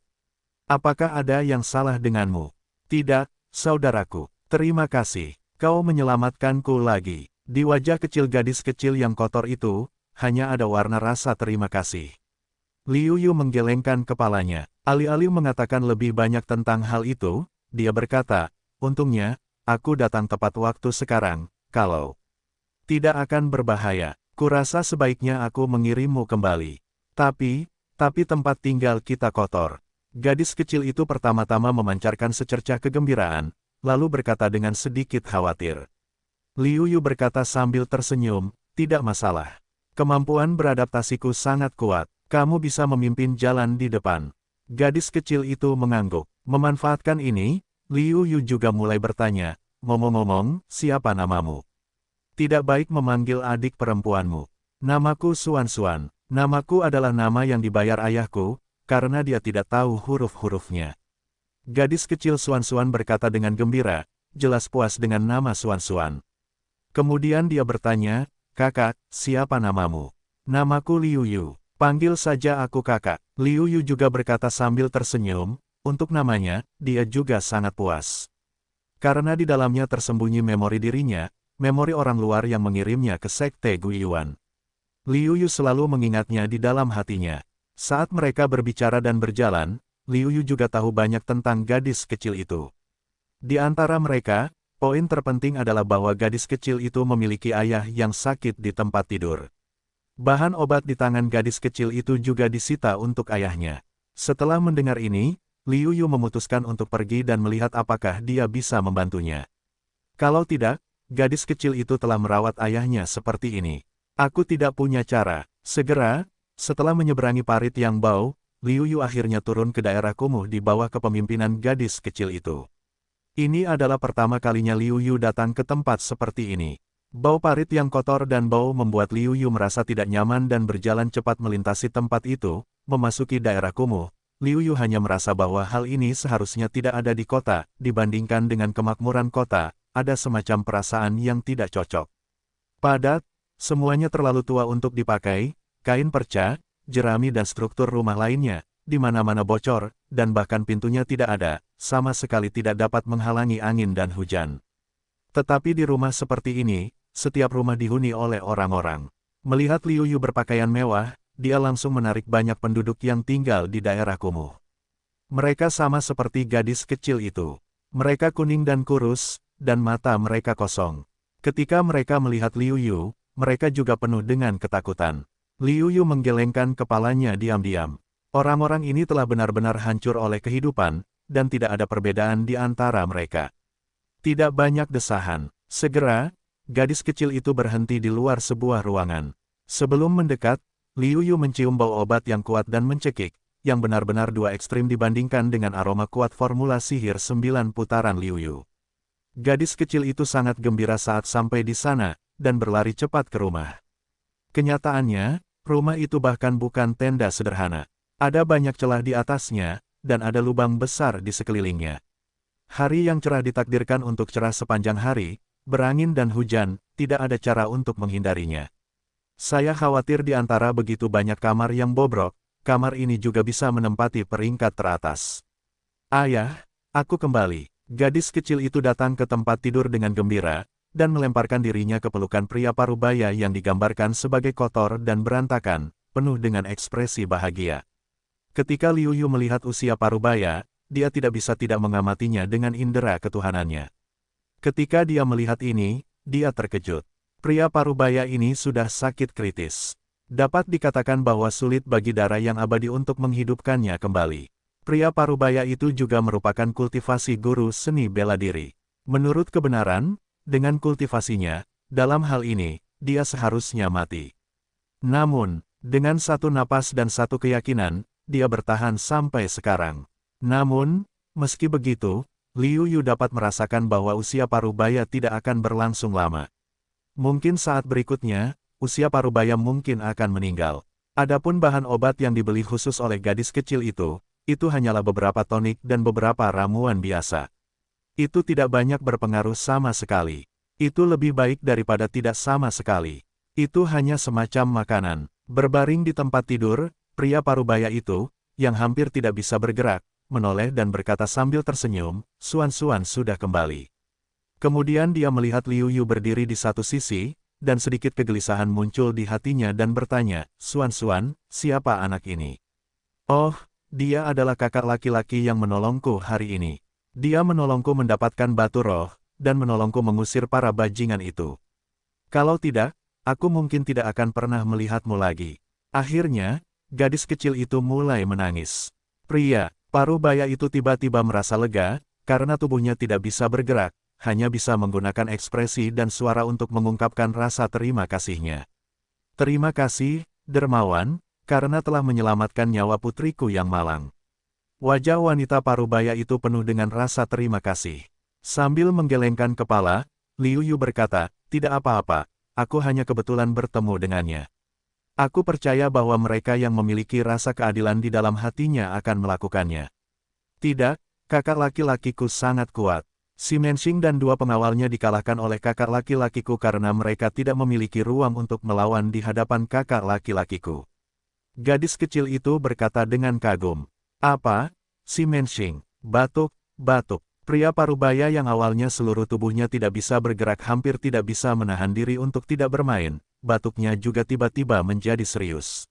Apakah ada yang salah denganmu?" "Tidak, saudaraku. Terima kasih. Kau menyelamatkanku lagi." Di wajah kecil gadis kecil yang kotor itu, hanya ada warna rasa terima kasih. Liu Yu menggelengkan kepalanya. Alih-alih mengatakan lebih banyak tentang hal itu, dia berkata, "Untungnya, aku datang tepat waktu sekarang, kalau tidak akan berbahaya. Kurasa sebaiknya aku mengirimmu kembali. Tapi tempat tinggal kita kotor." Gadis kecil itu pertama-tama memancarkan secercah kegembiraan, lalu berkata dengan sedikit khawatir. Liu Yu berkata sambil tersenyum, "Tidak masalah. Kemampuan beradaptasiku sangat kuat. Kamu bisa memimpin jalan di depan." Gadis kecil itu mengangguk. Memanfaatkan ini, Liu Yu juga mulai bertanya, "Ngomong-ngomong, siapa namamu? Tidak baik memanggil adik perempuanmu." "Namaku Suan-Suan. Namaku adalah nama yang dibayar ayahku, karena dia tidak tahu huruf-hurufnya." Gadis kecil Suan-Suan berkata dengan gembira, jelas puas dengan nama Suan-Suan. Kemudian dia bertanya, "Kakak, siapa namamu?" "Namaku Liu Yu. Panggil saja aku kakak." Liu Yu juga berkata sambil tersenyum, untuk namanya, dia juga sangat puas. Karena di dalamnya tersembunyi memori dirinya, memori orang luar yang mengirimnya ke Sekte Guiyuan. Liu Yu selalu mengingatnya di dalam hatinya. Saat mereka berbicara dan berjalan, Liu Yu juga tahu banyak tentang gadis kecil itu. Di antara mereka, poin terpenting adalah bahwa gadis kecil itu memiliki ayah yang sakit di tempat tidur. Bahan obat di tangan gadis kecil itu juga disita untuk ayahnya. Setelah mendengar ini, Liu Yu memutuskan untuk pergi dan melihat apakah dia bisa membantunya. Kalau tidak, gadis kecil itu telah merawat ayahnya seperti ini. "Aku tidak punya cara." Segera, setelah menyeberangi parit yang bau, Liu Yu akhirnya turun ke daerah kumuh di bawah kepemimpinan gadis kecil itu. Ini adalah pertama kalinya Liu Yu datang ke tempat seperti ini. Bau parit yang kotor dan bau membuat Liu Yu merasa tidak nyaman dan berjalan cepat melintasi tempat itu. Memasuki daerah kumuh, Liu Yu hanya merasa bahwa hal ini seharusnya tidak ada di kota, dibandingkan dengan kemakmuran kota, ada semacam perasaan yang tidak cocok. Padat, semuanya terlalu tua untuk dipakai, kain perca, jerami dan struktur rumah lainnya, di mana-mana bocor, dan bahkan pintunya tidak ada, sama sekali tidak dapat menghalangi angin dan hujan. Tetapi di rumah seperti ini, setiap rumah dihuni oleh orang-orang. Melihat Liu Yu berpakaian mewah, dia langsung menarik banyak penduduk yang tinggal di daerah kumuh. Mereka sama seperti gadis kecil itu. Mereka kuning dan kurus, dan mata mereka kosong. Ketika mereka melihat Liu Yu, mereka juga penuh dengan ketakutan. Liu Yu menggelengkan kepalanya diam-diam. Orang-orang ini telah benar-benar hancur oleh kehidupan, dan tidak ada perbedaan di antara mereka. Tidak banyak desahan. Segera, gadis kecil itu berhenti di luar sebuah ruangan. Sebelum mendekat, Liu Yu mencium bau obat yang kuat dan mencekik, yang benar-benar dua ekstrim dibandingkan dengan aroma kuat formula sihir 9 putaran Liu Yu. Gadis kecil itu sangat gembira saat sampai di sana, dan berlari cepat ke rumah. Kenyataannya, rumah itu bahkan bukan tenda sederhana. Ada banyak celah di atasnya, dan ada lubang besar di sekelilingnya. Hari yang cerah ditakdirkan untuk cerah sepanjang hari, berangin dan hujan, tidak ada cara untuk menghindarinya. Saya khawatir di antara begitu banyak kamar yang bobrok, kamar ini juga bisa menempati peringkat teratas. "Ayah, aku kembali." Gadis kecil itu datang ke tempat tidur dengan gembira, dan melemparkan dirinya ke pelukan pria parubaya yang digambarkan sebagai kotor dan berantakan, penuh dengan ekspresi bahagia. Ketika Liu Yu melihat usia Parubaya, dia tidak bisa tidak mengamatinya dengan indera ketuhanannya. Ketika dia melihat ini, dia terkejut. Pria Parubaya ini sudah sakit kritis. Dapat dikatakan bahwa sulit bagi darah yang abadi untuk menghidupkannya kembali. Pria Parubaya itu juga merupakan kultivasi guru seni bela diri. Menurut kebenaran, dengan kultivasinya, dalam hal ini, dia seharusnya mati. Namun, dengan satu napas dan satu keyakinan, dia bertahan sampai sekarang. Namun, meski begitu, Liu Yu dapat merasakan bahwa usia Parubaya tidak akan berlangsung lama. Mungkin saat berikutnya, usia Parubaya mungkin akan meninggal. Adapun bahan obat yang dibeli khusus oleh gadis kecil itu hanyalah beberapa tonik dan beberapa ramuan biasa. Itu tidak banyak berpengaruh sama sekali. Itu lebih baik daripada tidak sama sekali. Itu hanya semacam makanan. Berbaring di tempat tidur, pria Parubaya itu, yang hampir tidak bisa bergerak, menoleh dan berkata sambil tersenyum, "Suan-Suan sudah kembali." Kemudian dia melihat Liu Yu berdiri di satu sisi, dan sedikit kegelisahan muncul di hatinya dan bertanya, "Suan-Suan, siapa anak ini?" "Oh, dia adalah kakak laki-laki yang menolongku hari ini. Dia menolongku mendapatkan batu roh, dan menolongku mengusir para bajingan itu. Kalau tidak, aku mungkin tidak akan pernah melihatmu lagi." Akhirnya, gadis kecil itu mulai menangis. Pria Parubaya itu tiba-tiba merasa lega, karena tubuhnya tidak bisa bergerak, hanya bisa menggunakan ekspresi dan suara untuk mengungkapkan rasa terima kasihnya. "Terima kasih, dermawan, karena telah menyelamatkan nyawa putriku yang malang." Wajah wanita Parubaya itu penuh dengan rasa terima kasih. Sambil menggelengkan kepala, Liu Yu berkata, "Tidak apa-apa, aku hanya kebetulan bertemu dengannya. Aku percaya bahwa mereka yang memiliki rasa keadilan di dalam hatinya akan melakukannya." "Tidak, kakak laki-lakiku sangat kuat. Si Menxing dan dua pengawalnya dikalahkan oleh kakak laki-lakiku karena mereka tidak memiliki ruang untuk melawan di hadapan kakak laki-lakiku." Gadis kecil itu berkata dengan kagum. "Apa? Si Menxing? Batuk, batuk." Pria Parubaya yang awalnya seluruh tubuhnya tidak bisa bergerak hampir tidak bisa menahan diri untuk tidak bermain, batuknya juga tiba-tiba menjadi serius.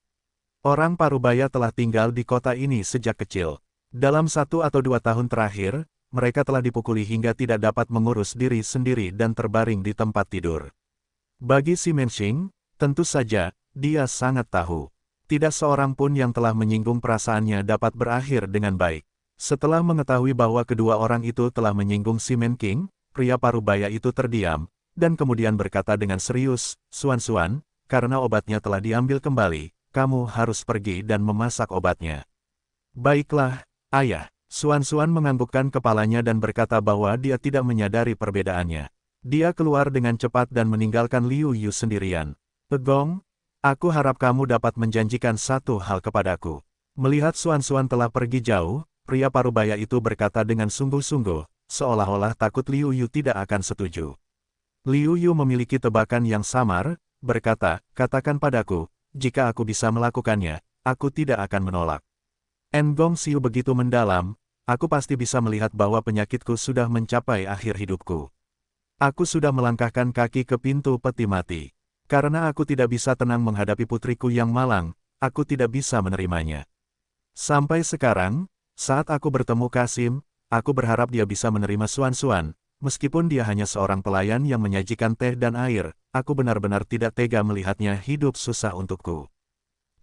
Orang Parubaya telah tinggal di kota ini sejak kecil. Dalam 1 atau 2 tahun terakhir, mereka telah dipukuli hingga tidak dapat mengurus diri sendiri dan terbaring di tempat tidur. Bagi si Menxing, tentu saja, dia sangat tahu. Tidak seorang pun yang telah menyinggung perasaannya dapat berakhir dengan baik. Setelah mengetahui bahwa kedua orang itu telah menyinggung si Menxing, pria Parubaya itu terdiam, dan kemudian berkata dengan serius, "Suan-Suan, karena obatnya telah diambil kembali, kamu harus pergi dan memasak obatnya." "Baiklah, ayah." Suan-Suan menganggukkan kepalanya dan berkata bahwa dia tidak menyadari perbedaannya. Dia keluar dengan cepat dan meninggalkan Liu Yu sendirian. "Pegong, aku harap kamu dapat menjanjikan satu hal kepadaku." Melihat Suan-Suan telah pergi jauh, pria Parubaya itu berkata dengan sungguh-sungguh, seolah-olah takut Liu Yu tidak akan setuju. Liu Yu memiliki tebakan yang samar, berkata, "Katakan padaku, jika aku bisa melakukannya, aku tidak akan menolak." Ngong Siu begitu mendalam, "Aku pasti bisa melihat bahwa penyakitku sudah mencapai akhir hidupku. Aku sudah melangkahkan kaki ke pintu peti mati. Karena aku tidak bisa tenang menghadapi putriku yang malang, aku tidak bisa menerimanya. Sampai sekarang, saat aku bertemu Kasim, aku berharap dia bisa menerima Suan-Suan, meskipun dia hanya seorang pelayan yang menyajikan teh dan air, aku benar-benar tidak tega melihatnya hidup susah untukku."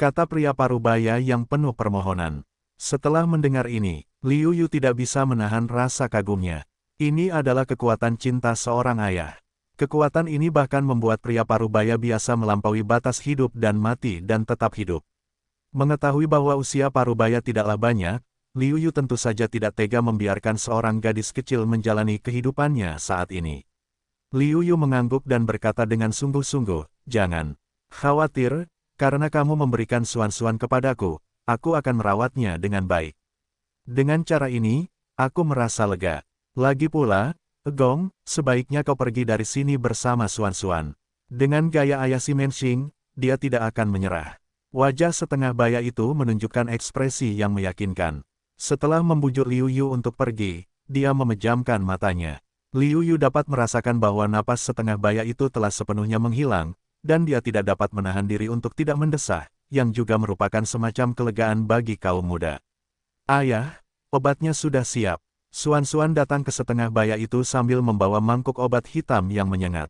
Kata pria Parubaya yang penuh permohonan. Setelah mendengar ini, Liu Yu tidak bisa menahan rasa kagumnya. Ini adalah kekuatan cinta seorang ayah. Kekuatan ini bahkan membuat pria Parubaya biasa melampaui batas hidup dan mati dan tetap hidup. Mengetahui bahwa usia Parubaya tidaklah banyak, Liu Yu tentu saja tidak tega membiarkan seorang gadis kecil menjalani kehidupannya saat ini. Liu Yu mengangguk dan berkata dengan sungguh-sungguh, "Jangan khawatir, karena kamu memberikan Suan-Suan kepadaku, aku akan merawatnya dengan baik. Dengan cara ini, aku merasa lega. Lagi pula, Gong, sebaiknya kau pergi dari sini bersama Suan-Suan." Dengan gaya ayah si Menxing, dia tidak akan menyerah. Wajah setengah baya itu menunjukkan ekspresi yang meyakinkan. Setelah membujuk Liu Yu untuk pergi, dia memejamkan matanya. Liu Yu dapat merasakan bahwa napas setengah baya itu telah sepenuhnya menghilang, dan dia tidak dapat menahan diri untuk tidak mendesah, yang juga merupakan semacam kelegaan bagi kaum muda. Ayah, obatnya sudah siap. Suan-Suan datang ke setengah baya itu sambil membawa mangkuk obat hitam yang menyengat.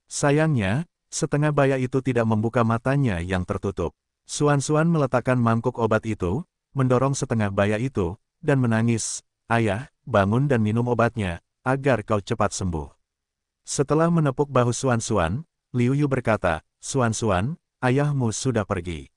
Sayangnya, setengah baya itu tidak membuka matanya yang tertutup. Suan-Suan meletakkan mangkuk obat itu, mendorong setengah baya itu, dan menangis, "Ayah, bangun dan minum obatnya, agar kau cepat sembuh." Setelah menepuk bahu Suan-Suan, Liu Yu berkata, "Suan-Suan, ayahmu sudah pergi.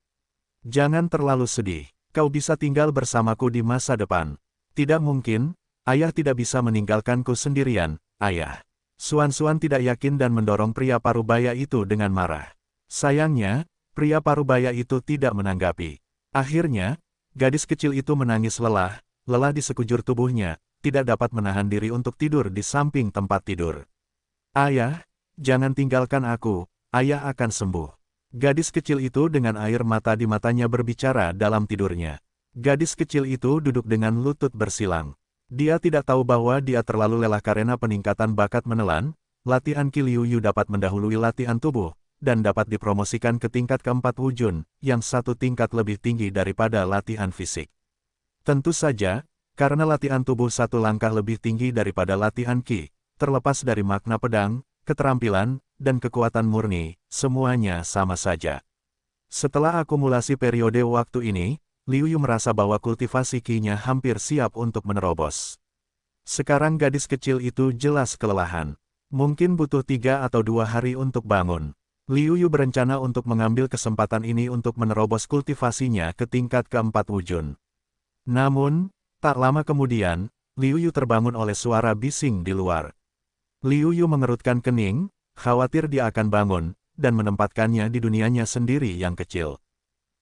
Jangan terlalu sedih, kau bisa tinggal bersamaku di masa depan." "Tidak mungkin, ayah tidak bisa meninggalkanku sendirian, ayah." Suan-Suan tidak yakin dan mendorong pria parubaya itu dengan marah. Sayangnya, pria parubaya itu tidak menanggapi. Akhirnya, gadis kecil itu menangis lelah di sekujur tubuhnya, tidak dapat menahan diri untuk tidur di samping tempat tidur. "Ayah, jangan tinggalkan aku, ayah akan sembuh." Gadis kecil itu dengan air mata di matanya berbicara dalam tidurnya. Gadis kecil itu duduk dengan lutut bersilang. Dia tidak tahu bahwa dia terlalu lelah karena peningkatan bakat menelan, latihan Qi Liu Yu dapat mendahului latihan tubuh, dan dapat dipromosikan ke tingkat keempat Wujun, yang satu tingkat lebih tinggi daripada latihan fisik. Tentu saja, karena latihan tubuh satu langkah lebih tinggi daripada latihan Qi, terlepas dari makna pedang, keterampilan, dan kekuatan murni, semuanya sama saja. Setelah akumulasi periode waktu ini, Liu Yu merasa bahwa kultivasi Qi-nya hampir siap untuk menerobos. Sekarang gadis kecil itu jelas kelelahan. Mungkin butuh 3 atau 2 hari untuk bangun. Liu Yu berencana untuk mengambil kesempatan ini untuk menerobos kultivasinya ke tingkat keempat Wujun. Namun, tak lama kemudian, Liu Yu terbangun oleh suara bising di luar. Liu Yu mengerutkan kening, khawatir dia akan bangun, dan menempatkannya di dunianya sendiri yang kecil.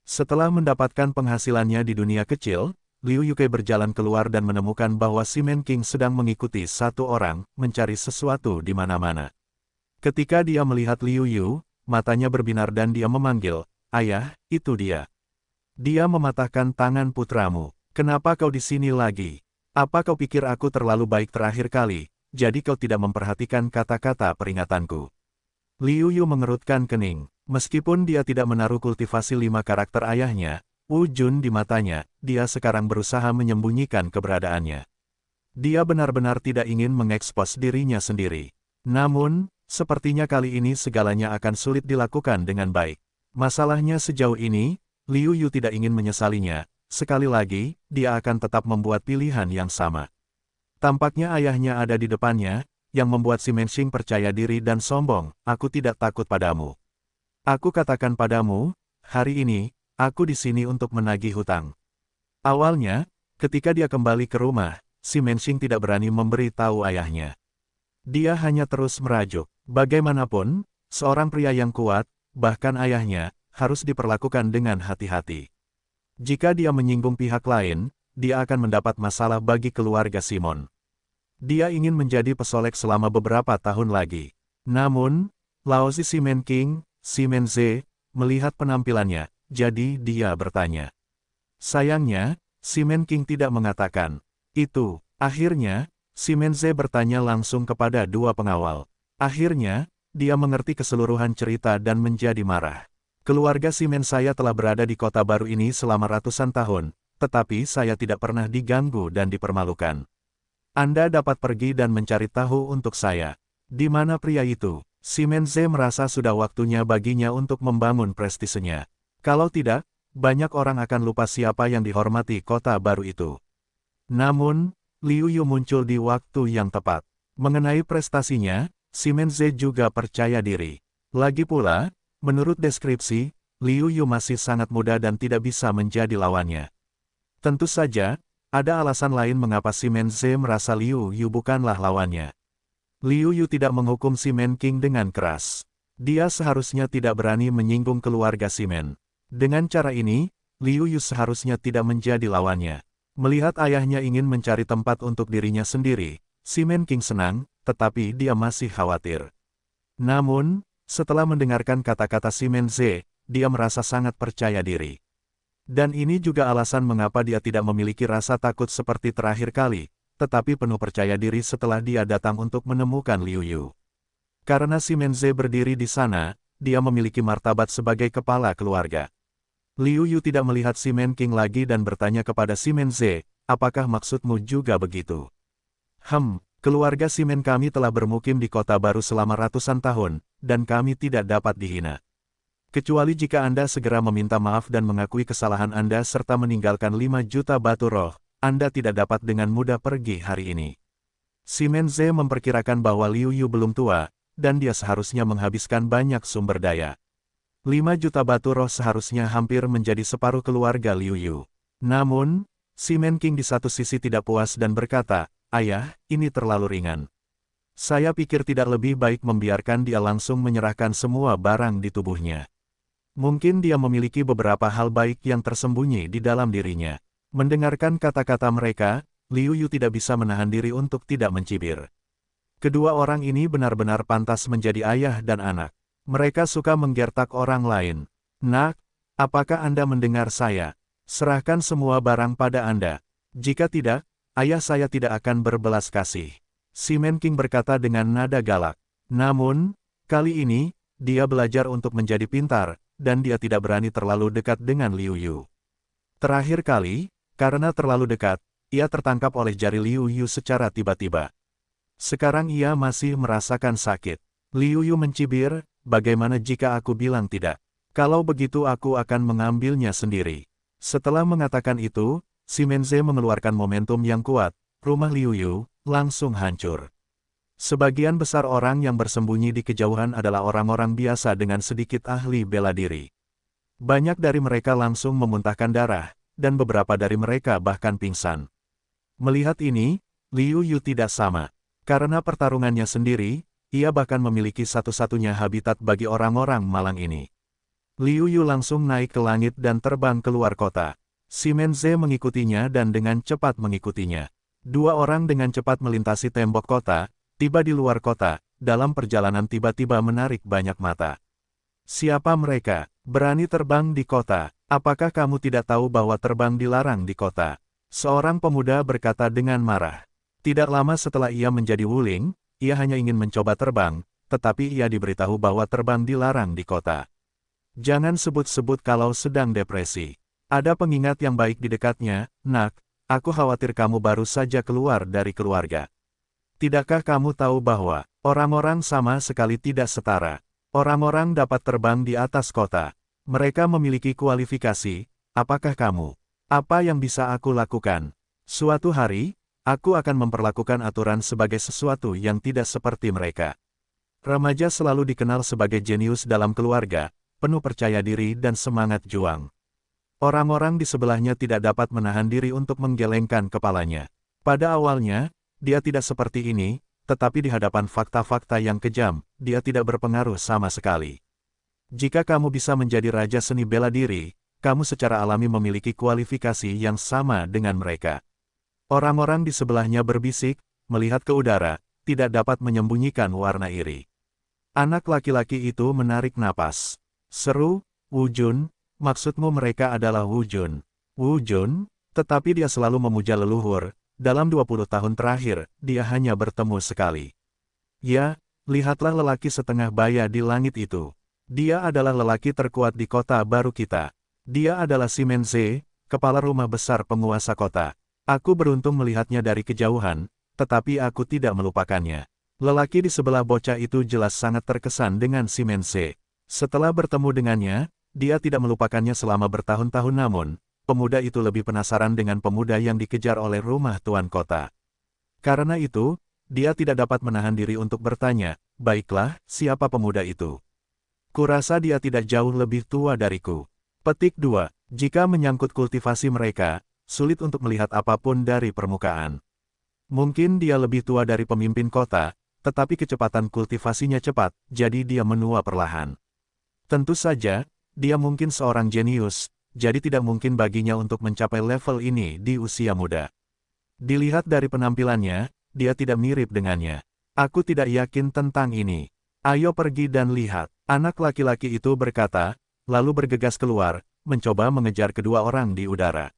Setelah mendapatkan penghasilannya di dunia kecil, Liu Yuke berjalan keluar dan menemukan bahwa Simon King sedang mengikuti satu orang, mencari sesuatu di mana-mana. Ketika dia melihat Liu Yu, matanya berbinar dan dia memanggil, "Ayah, itu dia." Dia mematahkan tangan putramu. "Kenapa kau di sini lagi? Apa kau pikir aku terlalu baik terakhir kali, jadi kau tidak memperhatikan kata-kata peringatanku?" Liu Yu mengerutkan kening. Meskipun dia tidak menaruh kultivasi 5 karakter ayahnya, Wujun di matanya, dia sekarang berusaha menyembunyikan keberadaannya. Dia benar-benar tidak ingin mengekspos dirinya sendiri. Namun, sepertinya kali ini segalanya akan sulit dilakukan dengan baik. Masalahnya sejauh ini, Liu Yu tidak ingin menyesalinya. Sekali lagi, dia akan tetap membuat pilihan yang sama. Tampaknya ayahnya ada di depannya, yang membuat si Menxing percaya diri dan sombong. "Aku tidak takut padamu. Aku katakan padamu, hari ini, aku di sini untuk menagih hutang." Awalnya, ketika dia kembali ke rumah, si Menxing tidak berani memberi tahu ayahnya. Dia hanya terus merajuk. Bagaimanapun, seorang pria yang kuat, bahkan ayahnya, harus diperlakukan dengan hati-hati. Jika dia menyinggung pihak lain, dia akan mendapat masalah bagi keluarga Simon. Dia ingin menjadi pesolek selama beberapa tahun lagi. Namun, Laozi Simon King, Simon Ze, melihat penampilannya, jadi dia bertanya. Sayangnya, Simon King tidak mengatakan itu. Akhirnya, Simon Ze bertanya langsung kepada 2 pengawal. Akhirnya, dia mengerti keseluruhan cerita dan menjadi marah. "Keluarga Simon saya telah berada di kota baru ini selama ratusan tahun, tetapi saya tidak pernah diganggu dan dipermalukan. Anda dapat pergi dan mencari tahu untuk saya. Di mana pria itu?" Simon Ze merasa sudah waktunya baginya untuk membangun prestisenya. Kalau tidak, banyak orang akan lupa siapa yang dihormati kota baru itu. Namun, Liu Yu muncul di waktu yang tepat. Mengenai prestasinya, Simon Ze juga percaya diri. Lagi pula, menurut deskripsi, Liu Yu masih sangat muda dan tidak bisa menjadi lawannya. Tentu saja, ada alasan lain mengapa Simon Ze merasa Liu Yu bukanlah lawannya. Liu Yu tidak menghukum Simon King dengan keras. Dia seharusnya tidak berani menyinggung keluarga Simon. Dengan cara ini, Liu Yu seharusnya tidak menjadi lawannya. Melihat ayahnya ingin mencari tempat untuk dirinya sendiri, Simon King senang, tetapi dia masih khawatir. Namun, setelah mendengarkan kata-kata Simon Ze, dia merasa sangat percaya diri. Dan ini juga alasan mengapa dia tidak memiliki rasa takut seperti terakhir kali, tetapi penuh percaya diri setelah dia datang untuk menemukan Liu Yu. Karena Simon Ze berdiri di sana, dia memiliki martabat sebagai kepala keluarga. Liu Yu tidak melihat Simon King lagi dan bertanya kepada Simon Ze, apakah maksudmu juga begitu? Keluarga Simon kami telah bermukim di kota baru selama ratusan tahun, dan kami tidak dapat dihina. Kecuali jika Anda segera meminta maaf dan mengakui kesalahan Anda serta meninggalkan 5 juta batu roh, Anda tidak dapat dengan mudah pergi hari ini. Simon Ze memperkirakan bahwa Liu Yu belum tua, dan dia seharusnya menghabiskan banyak sumber daya. 5 juta batu roh seharusnya hampir menjadi separuh keluarga Liu Yu. Namun, Simon King di satu sisi tidak puas dan berkata, "Ayah, ini terlalu ringan. Saya pikir tidak lebih baik membiarkan dia langsung menyerahkan semua barang di tubuhnya. Mungkin dia memiliki beberapa hal baik yang tersembunyi di dalam dirinya." Mendengarkan kata-kata mereka, Liu Yu tidak bisa menahan diri untuk tidak mencibir. Kedua orang ini benar-benar pantas menjadi ayah dan anak. Mereka suka menggertak orang lain. "Nak, apakah Anda mendengar saya? Serahkan semua barang pada Anda. Jika tidak, ayah saya tidak akan berbelas kasih." Simon King berkata dengan nada galak. Namun, kali ini, dia belajar untuk menjadi pintar, dan dia tidak berani terlalu dekat dengan Liu Yu. Terakhir kali, karena terlalu dekat, ia tertangkap oleh jari Liu Yu secara tiba-tiba. Sekarang ia masih merasakan sakit. Liu Yu mencibir, "Bagaimana jika aku bilang tidak? Kalau begitu aku akan mengambilnya sendiri." Setelah mengatakan itu, Simon Ze mengeluarkan momentum yang kuat, rumah Liu Yu langsung hancur. Sebagian besar orang yang bersembunyi di kejauhan adalah orang-orang biasa dengan sedikit ahli bela diri. Banyak dari mereka langsung memuntahkan darah, dan beberapa dari mereka bahkan pingsan. Melihat ini, Liu Yu tidak sama. Karena pertarungannya sendiri, ia bahkan memiliki satu-satunya habitat bagi orang-orang malang ini. Liu Yu langsung naik ke langit dan terbang keluar kota. Simon Ze mengikutinya dan dengan cepat mengikutinya. Dua orang dengan cepat melintasi tembok kota, tiba di luar kota, dalam perjalanan tiba-tiba menarik banyak mata. "Siapa mereka? Berani terbang di kota? Apakah kamu tidak tahu bahwa terbang dilarang di kota?" Seorang pemuda berkata dengan marah. Tidak lama setelah ia menjadi wuling, ia hanya ingin mencoba terbang, tetapi ia diberitahu bahwa terbang dilarang di kota. Jangan sebut-sebut kalau sedang depresi. Ada pengingat yang baik di dekatnya, "Nak, aku khawatir kamu baru saja keluar dari keluarga. Tidakkah kamu tahu bahwa orang-orang sama sekali tidak setara? Orang-orang dapat terbang di atas kota. Mereka memiliki kualifikasi. Apakah kamu? Apa yang bisa aku lakukan? Suatu hari, aku akan memperlakukan aturan sebagai sesuatu yang tidak seperti mereka." Remaja selalu dikenal sebagai jenius dalam keluarga, penuh percaya diri dan semangat juang. Orang-orang di sebelahnya tidak dapat menahan diri untuk menggelengkan kepalanya. Pada awalnya, dia tidak seperti ini, tetapi di hadapan fakta-fakta yang kejam, dia tidak berpengaruh sama sekali. Jika kamu bisa menjadi raja seni bela diri, kamu secara alami memiliki kualifikasi yang sama dengan mereka. Orang-orang di sebelahnya berbisik, melihat ke udara, tidak dapat menyembunyikan warna iri. Anak laki-laki itu menarik napas. Seru, "Wu Jun, maksudmu mereka adalah Wu Jun?" Wu Jun, tetapi dia selalu memuja leluhur, dalam 20 tahun terakhir, dia hanya bertemu sekali. "Ya, lihatlah lelaki setengah baya di langit itu. Dia adalah lelaki terkuat di kota baru kita. Dia adalah Simon Ze, kepala rumah besar penguasa kota. Aku beruntung melihatnya dari kejauhan, tetapi aku tidak melupakannya." Lelaki di sebelah bocah itu jelas sangat terkesan dengan Simon Ze. Setelah bertemu dengannya, dia tidak melupakannya selama bertahun-tahun namun, pemuda itu lebih penasaran dengan pemuda yang dikejar oleh rumah tuan kota. Karena itu, dia tidak dapat menahan diri untuk bertanya, "Baiklah, siapa pemuda itu? Kurasa dia tidak jauh lebih tua dariku." Petik 2. Jika menyangkut kultivasi mereka, sulit untuk melihat apapun dari permukaan. Mungkin dia lebih tua dari pemimpin kota, tetapi kecepatan kultivasinya cepat, jadi dia menua perlahan. Tentu saja, dia mungkin seorang jenius, jadi tidak mungkin baginya untuk mencapai level ini di usia muda. Dilihat dari penampilannya, dia tidak mirip dengannya. Aku tidak yakin tentang ini. Ayo pergi dan lihat. Anak laki-laki itu berkata, lalu bergegas keluar, mencoba mengejar kedua orang di udara.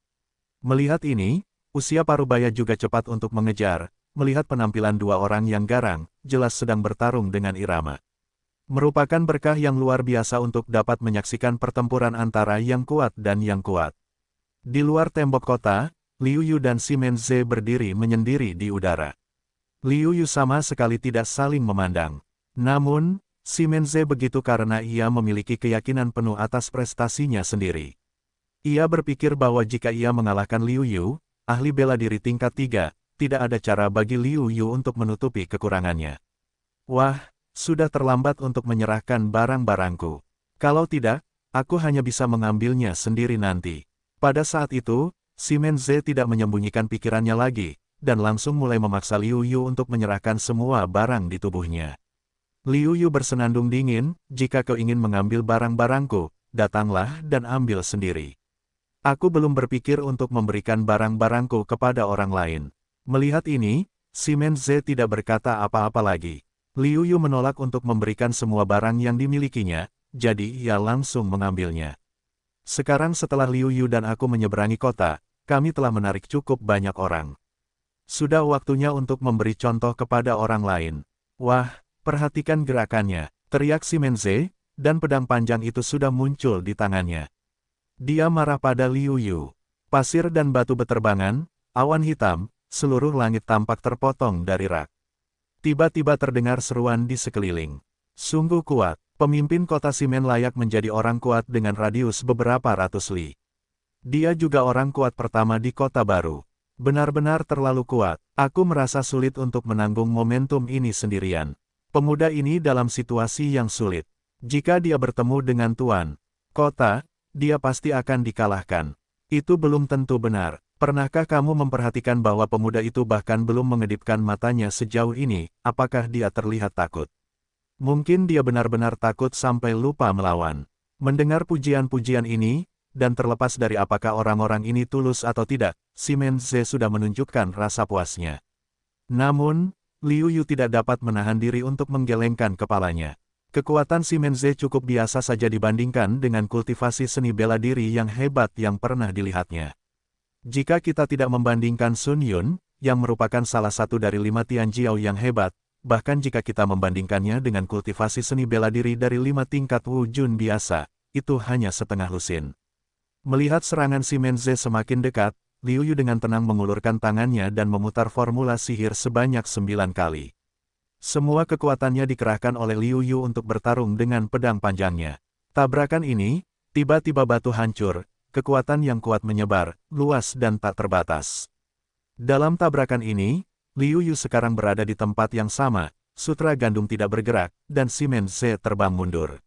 Melihat ini, usia Parubaya juga cepat untuk mengejar, melihat penampilan dua orang yang garang, jelas sedang bertarung dengan irama. Merupakan berkah yang luar biasa untuk dapat menyaksikan pertempuran antara yang kuat dan yang kuat. Di luar tembok kota, Liu Yu dan Simen Ze berdiri menyendiri di udara. Liu Yu sama sekali tidak saling memandang. Namun, Simen Ze begitu karena ia memiliki keyakinan penuh atas prestasinya sendiri. Ia berpikir bahwa jika ia mengalahkan Liu Yu, ahli bela diri tingkat 3, tidak ada cara bagi Liu Yu untuk menutupi kekurangannya. Wah, sudah terlambat untuk menyerahkan barang-barangku. Kalau tidak, aku hanya bisa mengambilnya sendiri nanti. Pada saat itu, Simen Ze tidak menyembunyikan pikirannya lagi, dan langsung mulai memaksa Liu Yu untuk menyerahkan semua barang di tubuhnya. Liu Yu bersenandung dingin, jika kau ingin mengambil barang-barangku, datanglah dan ambil sendiri. Aku belum berpikir untuk memberikan barang-barangku kepada orang lain. Melihat ini, Simen Ze tidak berkata apa-apa lagi. Liu Yu menolak untuk memberikan semua barang yang dimilikinya, jadi ia langsung mengambilnya. Sekarang setelah Liu Yu dan aku menyeberangi kota, kami telah menarik cukup banyak orang. Sudah waktunya untuk memberi contoh kepada orang lain. Wah, perhatikan gerakannya, teriak Simen Ze, dan pedang panjang itu sudah muncul di tangannya. Dia marah pada Liu Yu. Pasir dan batu beterbangan, awan hitam, seluruh langit tampak terpotong dari rak. Tiba-tiba terdengar seruan di sekeliling. Sungguh kuat, pemimpin kota Simen layak menjadi orang kuat dengan radius beberapa ratus li. Dia juga orang kuat pertama di kota baru. Benar-benar terlalu kuat, aku merasa sulit untuk menanggung momentum ini sendirian. Pemuda ini dalam situasi yang sulit. Jika dia bertemu dengan tuan kota, dia pasti akan dikalahkan. Itu belum tentu benar. Pernahkah kamu memperhatikan bahwa pemuda itu bahkan belum mengedipkan matanya sejauh ini, apakah dia terlihat takut? Mungkin dia benar-benar takut sampai lupa melawan. Mendengar pujian-pujian ini, dan terlepas dari apakah orang-orang ini tulus atau tidak, Simen Ze sudah menunjukkan rasa puasnya. Namun, Liu Yu tidak dapat menahan diri untuk menggelengkan kepalanya. Kekuatan Simen Ze cukup biasa saja dibandingkan dengan kultivasi seni bela diri yang hebat yang pernah dilihatnya. Jika kita tidak membandingkan Sun Yun, yang merupakan salah satu dari 5 Tianjiao yang hebat, bahkan jika kita membandingkannya dengan kultivasi seni bela diri dari 5 tingkat Wu Jun biasa, itu hanya setengah lusin. Melihat serangan Simen Ze semakin dekat, Liu Yu dengan tenang mengulurkan tangannya dan memutar formula sihir sebanyak 9 kali. Semua kekuatannya dikerahkan oleh Liu Yu untuk bertarung dengan pedang panjangnya. Tabrakan ini, tiba-tiba batu hancur, kekuatan yang kuat menyebar, luas dan tak terbatas. Dalam tabrakan ini, Liu Yu sekarang berada di tempat yang sama, sutra gandum tidak bergerak, dan Simen Ze terbang mundur.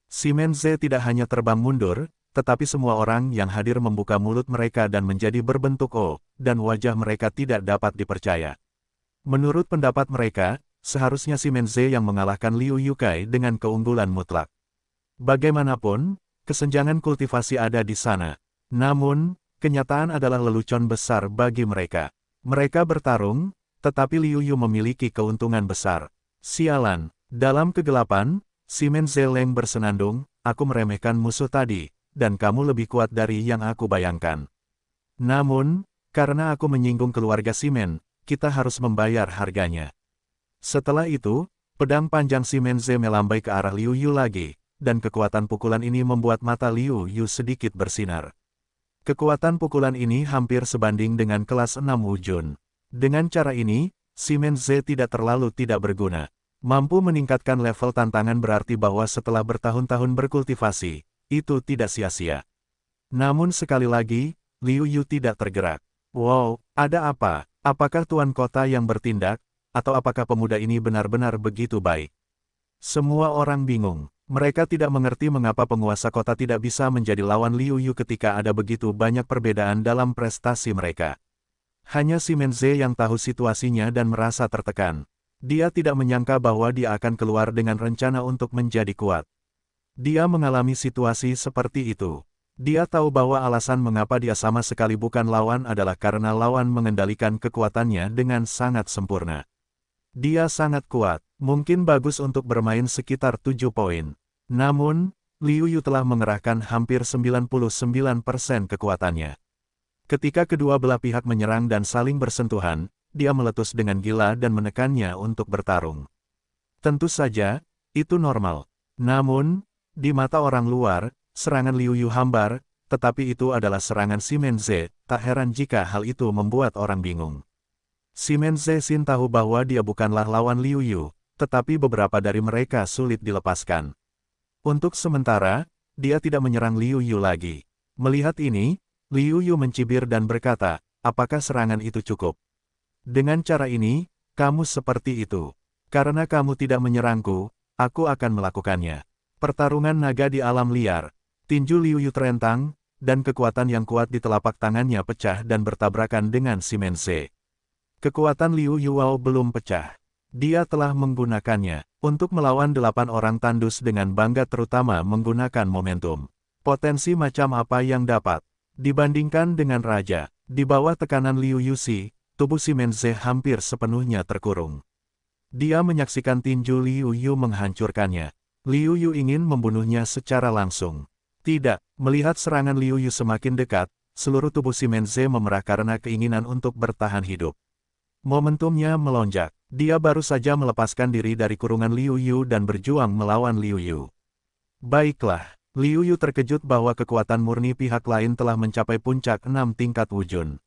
Simen Ze tidak hanya terbang mundur, tetapi semua orang yang hadir membuka mulut mereka dan menjadi berbentuk O, dan wajah mereka tidak dapat dipercaya. Menurut pendapat mereka, seharusnya Simen Ze yang mengalahkan Liu Yukai dengan keunggulan mutlak. Bagaimanapun, kesenjangan kultivasi ada di sana. Namun, kenyataan adalah lelucon besar bagi mereka. Mereka bertarung, tetapi Liu Yu memiliki keuntungan besar. Sialan, dalam kegelapan, Simen Ze Leng bersenandung, aku meremehkan musuh tadi, dan kamu lebih kuat dari yang aku bayangkan. Namun, karena aku menyinggung keluarga Simen, kita harus membayar harganya. Setelah itu, pedang panjang Simen Ze melambai ke arah Liu Yu lagi, dan kekuatan pukulan ini membuat mata Liu Yu sedikit bersinar. Kekuatan pukulan ini hampir sebanding dengan kelas 6 Wu Jun. Dengan cara ini, Simen Ze tidak terlalu tidak berguna. Mampu meningkatkan level tantangan berarti bahwa setelah bertahun-tahun berkultivasi, itu tidak sia-sia. Namun sekali lagi, Liu Yu tidak tergerak. Wow, ada apa? Apakah tuan kota yang bertindak? Atau apakah pemuda ini benar-benar begitu baik? Semua orang bingung. Mereka tidak mengerti mengapa penguasa kota tidak bisa menjadi lawan Liu Yu ketika ada begitu banyak perbedaan dalam prestasi mereka. Hanya Simen Ze yang tahu situasinya dan merasa tertekan. Dia tidak menyangka bahwa dia akan keluar dengan rencana untuk menjadi kuat. Dia mengalami situasi seperti itu. Dia tahu bahwa alasan mengapa dia sama sekali bukan lawan adalah karena lawan mengendalikan kekuatannya dengan sangat sempurna. Dia sangat kuat, mungkin bagus untuk bermain sekitar 7 poin. Namun, Liu Yu telah mengerahkan hampir 99% kekuatannya. Ketika kedua belah pihak menyerang dan saling bersentuhan, dia meletus dengan gila dan menekannya untuk bertarung. Tentu saja, Itu normal. Namun, di mata orang luar, serangan Liu Yu hambar, tetapi itu adalah serangan Simen Ze, tak heran jika hal itu membuat orang bingung. Simen Ze Xin tahu bahwa dia bukanlah lawan Liu Yu, tetapi beberapa dari mereka sulit dilepaskan. Untuk sementara, dia tidak menyerang Liu Yu lagi. Melihat ini, Liu Yu mencibir dan berkata, apakah serangan itu cukup? Dengan cara ini, kamu seperti itu. Karena kamu tidak menyerangku, aku akan melakukannya. Pertarungan naga di alam liar. Tinju Liu Yu terentang, dan kekuatan yang kuat di telapak tangannya pecah dan bertabrakan dengan Simen Ze. Kekuatan Liu Yuao belum pecah. Dia telah menggunakannya untuk melawan 8 orang tandus dengan bangga, terutama menggunakan momentum. Potensi macam apa yang dapat dibandingkan dengan raja? Di bawah tekanan Liu Yuxi, tubuh Simen Ze hampir sepenuhnya terkurung. Dia menyaksikan tinju Liu Yu menghancurkannya. Liu Yu ingin membunuhnya secara langsung. Tidak, melihat serangan Liu Yu semakin dekat, seluruh tubuh Simen Ze memerah karena keinginan untuk bertahan hidup. Momentumnya melonjak. Dia baru saja melepaskan diri dari kurungan Liu Yu dan berjuang melawan Liu Yu. Baiklah, Liu Yu terkejut bahwa kekuatan murni pihak lain telah mencapai puncak 6 tingkat wujun.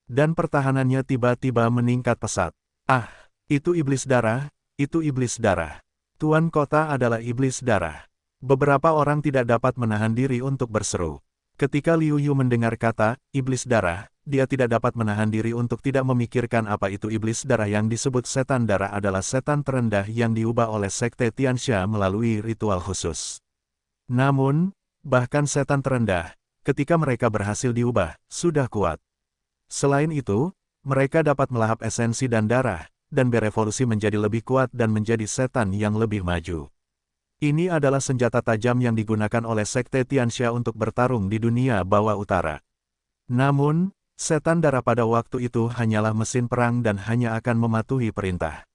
Dan pertahanannya tiba-tiba meningkat pesat. Ah, itu iblis darah, itu iblis darah. Tuan kota adalah iblis darah. Beberapa orang tidak dapat menahan diri untuk berseru. Ketika Liu Yu mendengar kata iblis darah, dia tidak dapat menahan diri untuk tidak memikirkan apa itu iblis darah. Yang disebut setan darah adalah setan terendah yang diubah oleh Sekte Tianxia melalui ritual khusus. Namun, bahkan setan terendah, ketika mereka berhasil diubah, sudah kuat. Selain itu, mereka dapat melahap esensi dan darah, dan berevolusi menjadi lebih kuat dan menjadi setan yang lebih maju. Ini adalah senjata tajam yang digunakan oleh Sekte Tianxia untuk bertarung di dunia bawah utara. Namun, setan darah pada waktu itu hanyalah mesin perang dan hanya akan mematuhi perintah.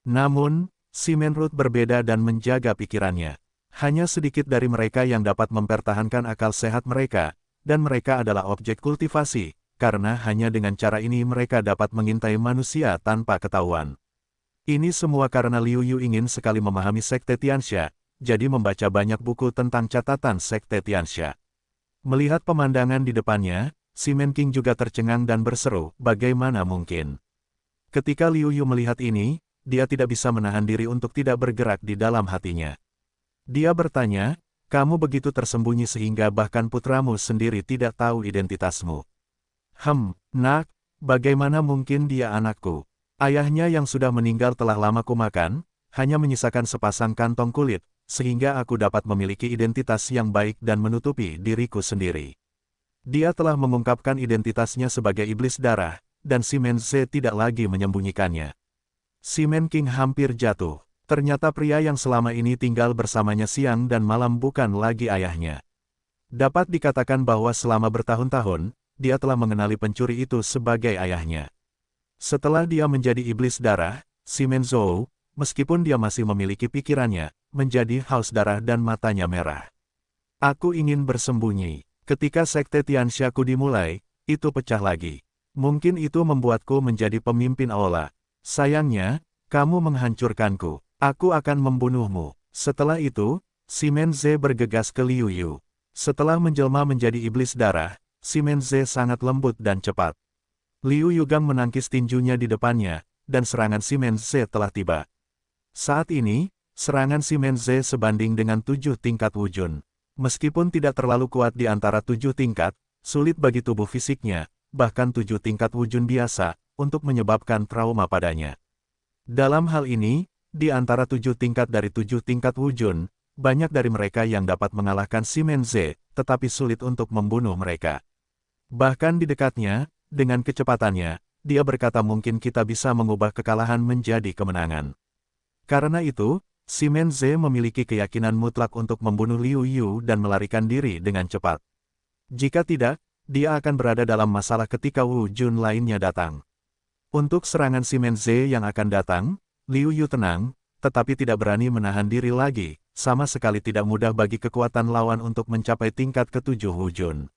Namun, Simen Ruth berbeda dan menjaga pikirannya. Hanya sedikit dari mereka yang dapat mempertahankan akal sehat mereka, dan mereka adalah objek kultivasi, karena hanya dengan cara ini mereka dapat mengintai manusia tanpa ketahuan. Ini semua karena Liu Yu ingin sekali memahami Sekte Tianxia, jadi membaca banyak buku tentang catatan Sekte Tianxia. Melihat pemandangan di depannya, Simen King juga tercengang dan berseru, bagaimana mungkin? Ketika Liu Yu melihat ini, dia tidak bisa menahan diri untuk tidak bergerak di dalam hatinya. Dia bertanya, kamu begitu tersembunyi sehingga bahkan putramu sendiri tidak tahu identitasmu. Nak, bagaimana mungkin dia anakku? Ayahnya yang sudah meninggal telah lama kumakan, hanya menyisakan sepasang kantong kulit, sehingga aku dapat memiliki identitas yang baik dan menutupi diriku sendiri. Dia telah mengungkapkan identitasnya sebagai iblis darah, dan Simen Ze tidak lagi menyembunyikannya. Simen King hampir jatuh. Ternyata pria yang selama ini tinggal bersamanya siang dan malam bukan lagi ayahnya. Dapat dikatakan bahwa selama bertahun-tahun, dia telah mengenali pencuri itu sebagai ayahnya. Setelah dia menjadi iblis darah, Simen Zhou, meskipun dia masih memiliki pikirannya, menjadi haus darah dan matanya merah. Aku ingin bersembunyi. Ketika Sekte Tianxiaku dimulai, itu pecah lagi. Mungkin itu membuatku menjadi pemimpin aula. Sayangnya, kamu menghancurkanku. Aku akan membunuhmu. Setelah itu, Simen Ze bergegas ke Liu Yu. Setelah menjelma menjadi iblis darah, Simen Ze sangat lembut dan cepat. Liu Yugang menangkis tinjunya di depannya, dan serangan Simen Ze telah tiba. Saat ini, serangan Simen Ze sebanding dengan 7 tingkat wujun. Meskipun tidak terlalu kuat di antara 7 tingkat, sulit bagi tubuh fisiknya, bahkan 7 tingkat wujun biasa, untuk menyebabkan trauma padanya. Dalam hal ini, di antara 7 tingkat dari 7 tingkat wujun, banyak dari mereka yang dapat mengalahkan Simen Ze, tetapi sulit untuk membunuh mereka. Bahkan di dekatnya, dengan kecepatannya, dia berkata mungkin kita bisa mengubah kekalahan menjadi kemenangan. Karena itu, Simen Ze memiliki keyakinan mutlak untuk membunuh Liu Yu dan melarikan diri dengan cepat. Jika tidak, dia akan berada dalam masalah ketika Wu Jun lainnya datang. Untuk serangan Simen Ze yang akan datang, Liu Yu tenang, tetapi tidak berani menahan diri lagi, sama sekali tidak mudah bagi kekuatan lawan untuk mencapai tingkat ke-7 wujun.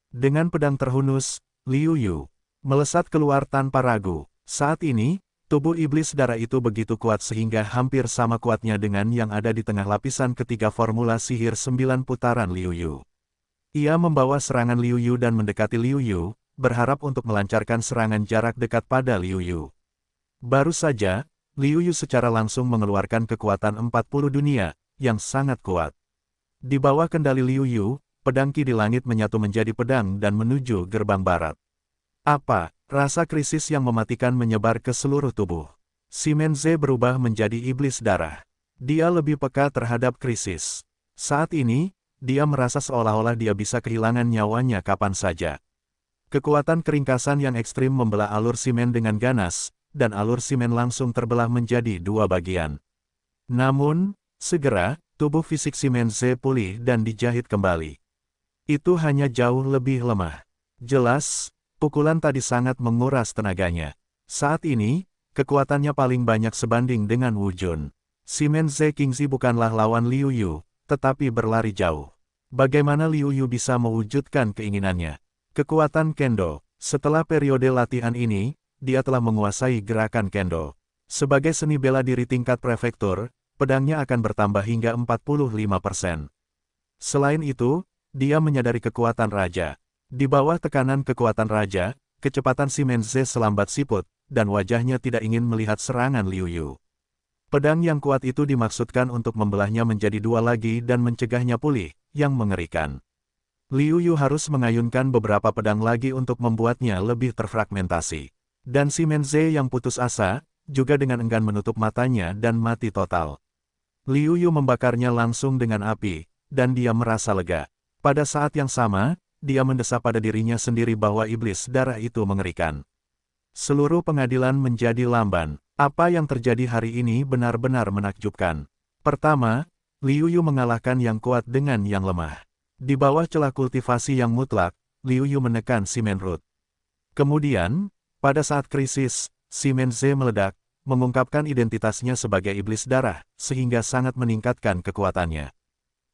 Dengan pedang terhunus, Liu Yu melesat keluar tanpa ragu. Saat ini, Tubuh iblis darah itu begitu kuat sehingga hampir sama kuatnya dengan yang ada di tengah lapisan ketiga formula sihir 9 putaran Liu Yu. Ia membawa serangan Liu Yu dan mendekati Liu Yu, berharap untuk melancarkan serangan jarak dekat pada Liu Yu. Baru saja, Liu Yu secara langsung mengeluarkan kekuatan 40 dunia, yang sangat kuat. Di bawah kendali Liu Yu, pedang Qi di langit menyatu menjadi pedang dan menuju gerbang barat. Apa? Rasa krisis yang mematikan menyebar ke seluruh tubuh. Simon Ze berubah menjadi iblis darah. Dia lebih peka terhadap krisis. Saat ini, dia merasa seolah-olah dia bisa kehilangan nyawanya kapan saja. Kekuatan keringkasan yang ekstrim membelah alur Simen dengan ganas, dan alur Simen langsung terbelah menjadi dua bagian. Namun, segera, tubuh fisik Simon Ze pulih dan dijahit kembali. Itu hanya jauh lebih lemah. Jelas, pukulan tadi sangat menguras tenaganya. Saat ini, kekuatannya paling banyak sebanding dengan Wu Jun. Simon Ze Qingzi bukanlah lawan Liu Yu, tetapi berlari jauh. Bagaimana Liu Yu bisa mewujudkan keinginannya? Kekuatan Kendo. Setelah periode latihan ini, dia telah menguasai gerakan Kendo. Sebagai seni bela diri tingkat prefektur, pedangnya akan bertambah hingga 45%. Selain itu, dia menyadari kekuatan raja. Di bawah tekanan kekuatan raja, kecepatan Simon Ze selambat siput, dan wajahnya tidak ingin melihat serangan Liu Yu. Pedang yang kuat itu dimaksudkan untuk membelahnya menjadi dua lagi dan mencegahnya pulih, yang mengerikan. Liu Yu harus mengayunkan beberapa pedang lagi untuk membuatnya lebih terfragmentasi. Dan Simon Ze yang putus asa, juga dengan enggan menutup matanya dan mati total. Liu Yu membakarnya langsung dengan api, dan dia merasa lega. Pada saat yang sama, dia mendesah pada dirinya sendiri bahwa iblis darah itu mengerikan. Seluruh pengadilan menjadi lamban. Apa yang terjadi hari ini benar-benar menakjubkan. Pertama, Liu Yu mengalahkan yang kuat dengan yang lemah. Di bawah celah kultivasi yang mutlak, Liu Yu menekan Simen Root. Kemudian, pada saat krisis, Simon Ze meledak, mengungkapkan identitasnya sebagai iblis darah, sehingga sangat meningkatkan kekuatannya.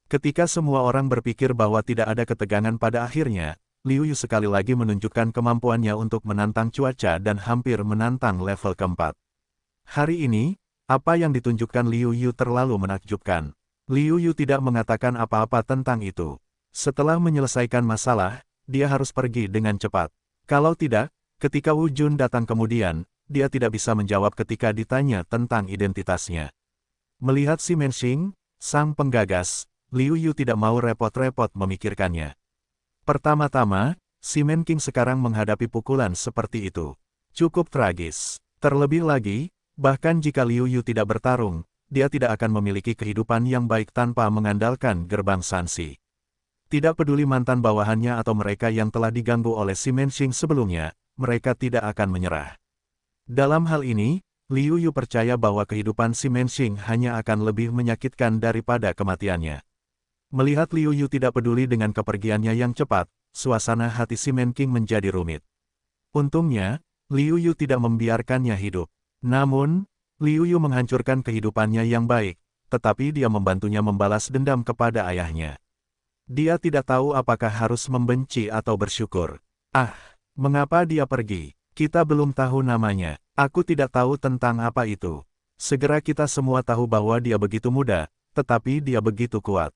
Ketika semua orang berpikir bahwa tidak ada ketegangan pada akhirnya, Liu Yu sekali lagi menunjukkan kemampuannya untuk menantang cuaca dan hampir menantang level keempat. Hari ini, apa yang ditunjukkan Liu Yu terlalu menakjubkan. Liu Yu tidak mengatakan apa-apa tentang itu. Setelah menyelesaikan masalah, dia harus pergi dengan cepat. Kalau tidak, ketika Wu Jun datang kemudian, dia tidak bisa menjawab ketika ditanya tentang identitasnya. Melihat Si Menxing, sang penggagas, Liu Yu tidak mau repot-repot memikirkannya. Pertama-tama, Si Menqing sekarang menghadapi pukulan seperti itu. Cukup tragis. Terlebih lagi, bahkan jika Liu Yu tidak bertarung, dia tidak akan memiliki kehidupan yang baik tanpa mengandalkan gerbang Sanxi. Tidak peduli mantan bawahannya atau mereka yang telah diganggu oleh Si Menxing sebelumnya, mereka tidak akan menyerah. Dalam hal ini, Liu Yu percaya bahwa kehidupan Si Menxing hanya akan lebih menyakitkan daripada kematiannya. Melihat Liu Yu tidak peduli dengan kepergiannya yang cepat, suasana hati Si Menqing menjadi rumit. Untungnya, Liu Yu tidak membiarkannya hidup. Namun, Liu Yu menghancurkan kehidupannya yang baik, tetapi dia membantunya membalas dendam kepada ayahnya. Dia tidak tahu apakah harus membenci atau bersyukur. Ah, mengapa dia pergi? Kita belum tahu namanya. Aku tidak tahu tentang apa itu. Segera kita semua tahu bahwa dia begitu muda, tetapi dia begitu kuat.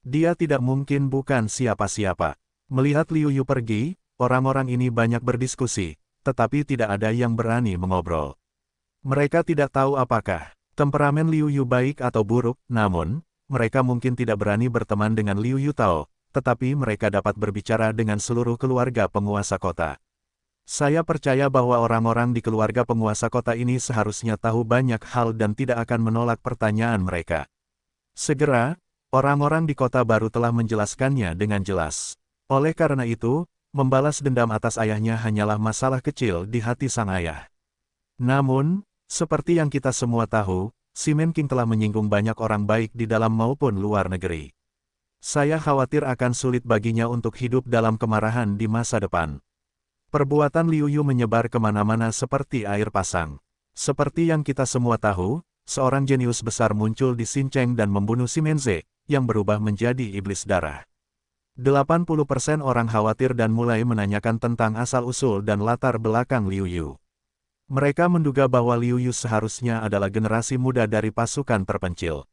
Dia tidak mungkin bukan siapa-siapa. Melihat Liu Yu pergi, orang-orang ini banyak berdiskusi, tetapi tidak ada yang berani mengobrol. Mereka tidak tahu apakah temperamen Liu Yu baik atau buruk, namun, mereka mungkin tidak berani berteman dengan Liu Yu Tao, tetapi mereka dapat berbicara dengan seluruh keluarga penguasa kota. Saya percaya bahwa orang-orang di keluarga penguasa kota ini seharusnya tahu banyak hal dan tidak akan menolak pertanyaan mereka. Segera, orang-orang di kota baru telah menjelaskannya dengan jelas. Oleh karena itu, membalas dendam atas ayahnya hanyalah masalah kecil di hati sang ayah. Namun, seperti yang kita semua tahu, Si Menqing telah menyinggung banyak orang baik di dalam maupun luar negeri. Saya khawatir akan sulit baginya untuk hidup dalam kemarahan di masa depan. Perbuatan Liu Yu menyebar kemana-mana seperti air pasang. Seperti yang kita semua tahu, seorang jenius besar muncul di Xincheng dan membunuh Si Menze, yang berubah menjadi iblis darah. 80% orang khawatir dan mulai menanyakan tentang asal-usul dan latar belakang Liu Yu. Mereka menduga bahwa Liu Yu seharusnya adalah generasi muda dari pasukan terpencil.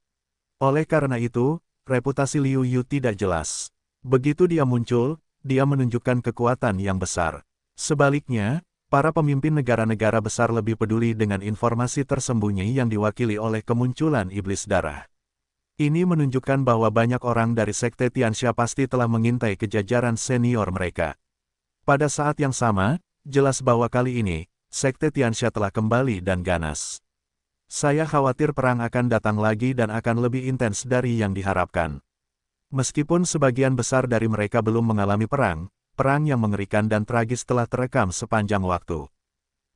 Oleh karena itu, reputasi Liu Yu tidak jelas. Begitu dia muncul, dia menunjukkan kekuatan yang besar. Sebaliknya, para pemimpin negara-negara besar lebih peduli dengan informasi tersembunyi yang diwakili oleh kemunculan iblis darah. Ini menunjukkan bahwa banyak orang dari Sekte Tianxia pasti telah mengintai kejajaran senior mereka. Pada saat yang sama, jelas bahwa kali ini, Sekte Tianxia telah kembali dan ganas. Saya khawatir perang akan datang lagi dan akan lebih intens dari yang diharapkan. Meskipun sebagian besar dari mereka belum mengalami perang, perang yang mengerikan dan tragis telah terekam sepanjang waktu.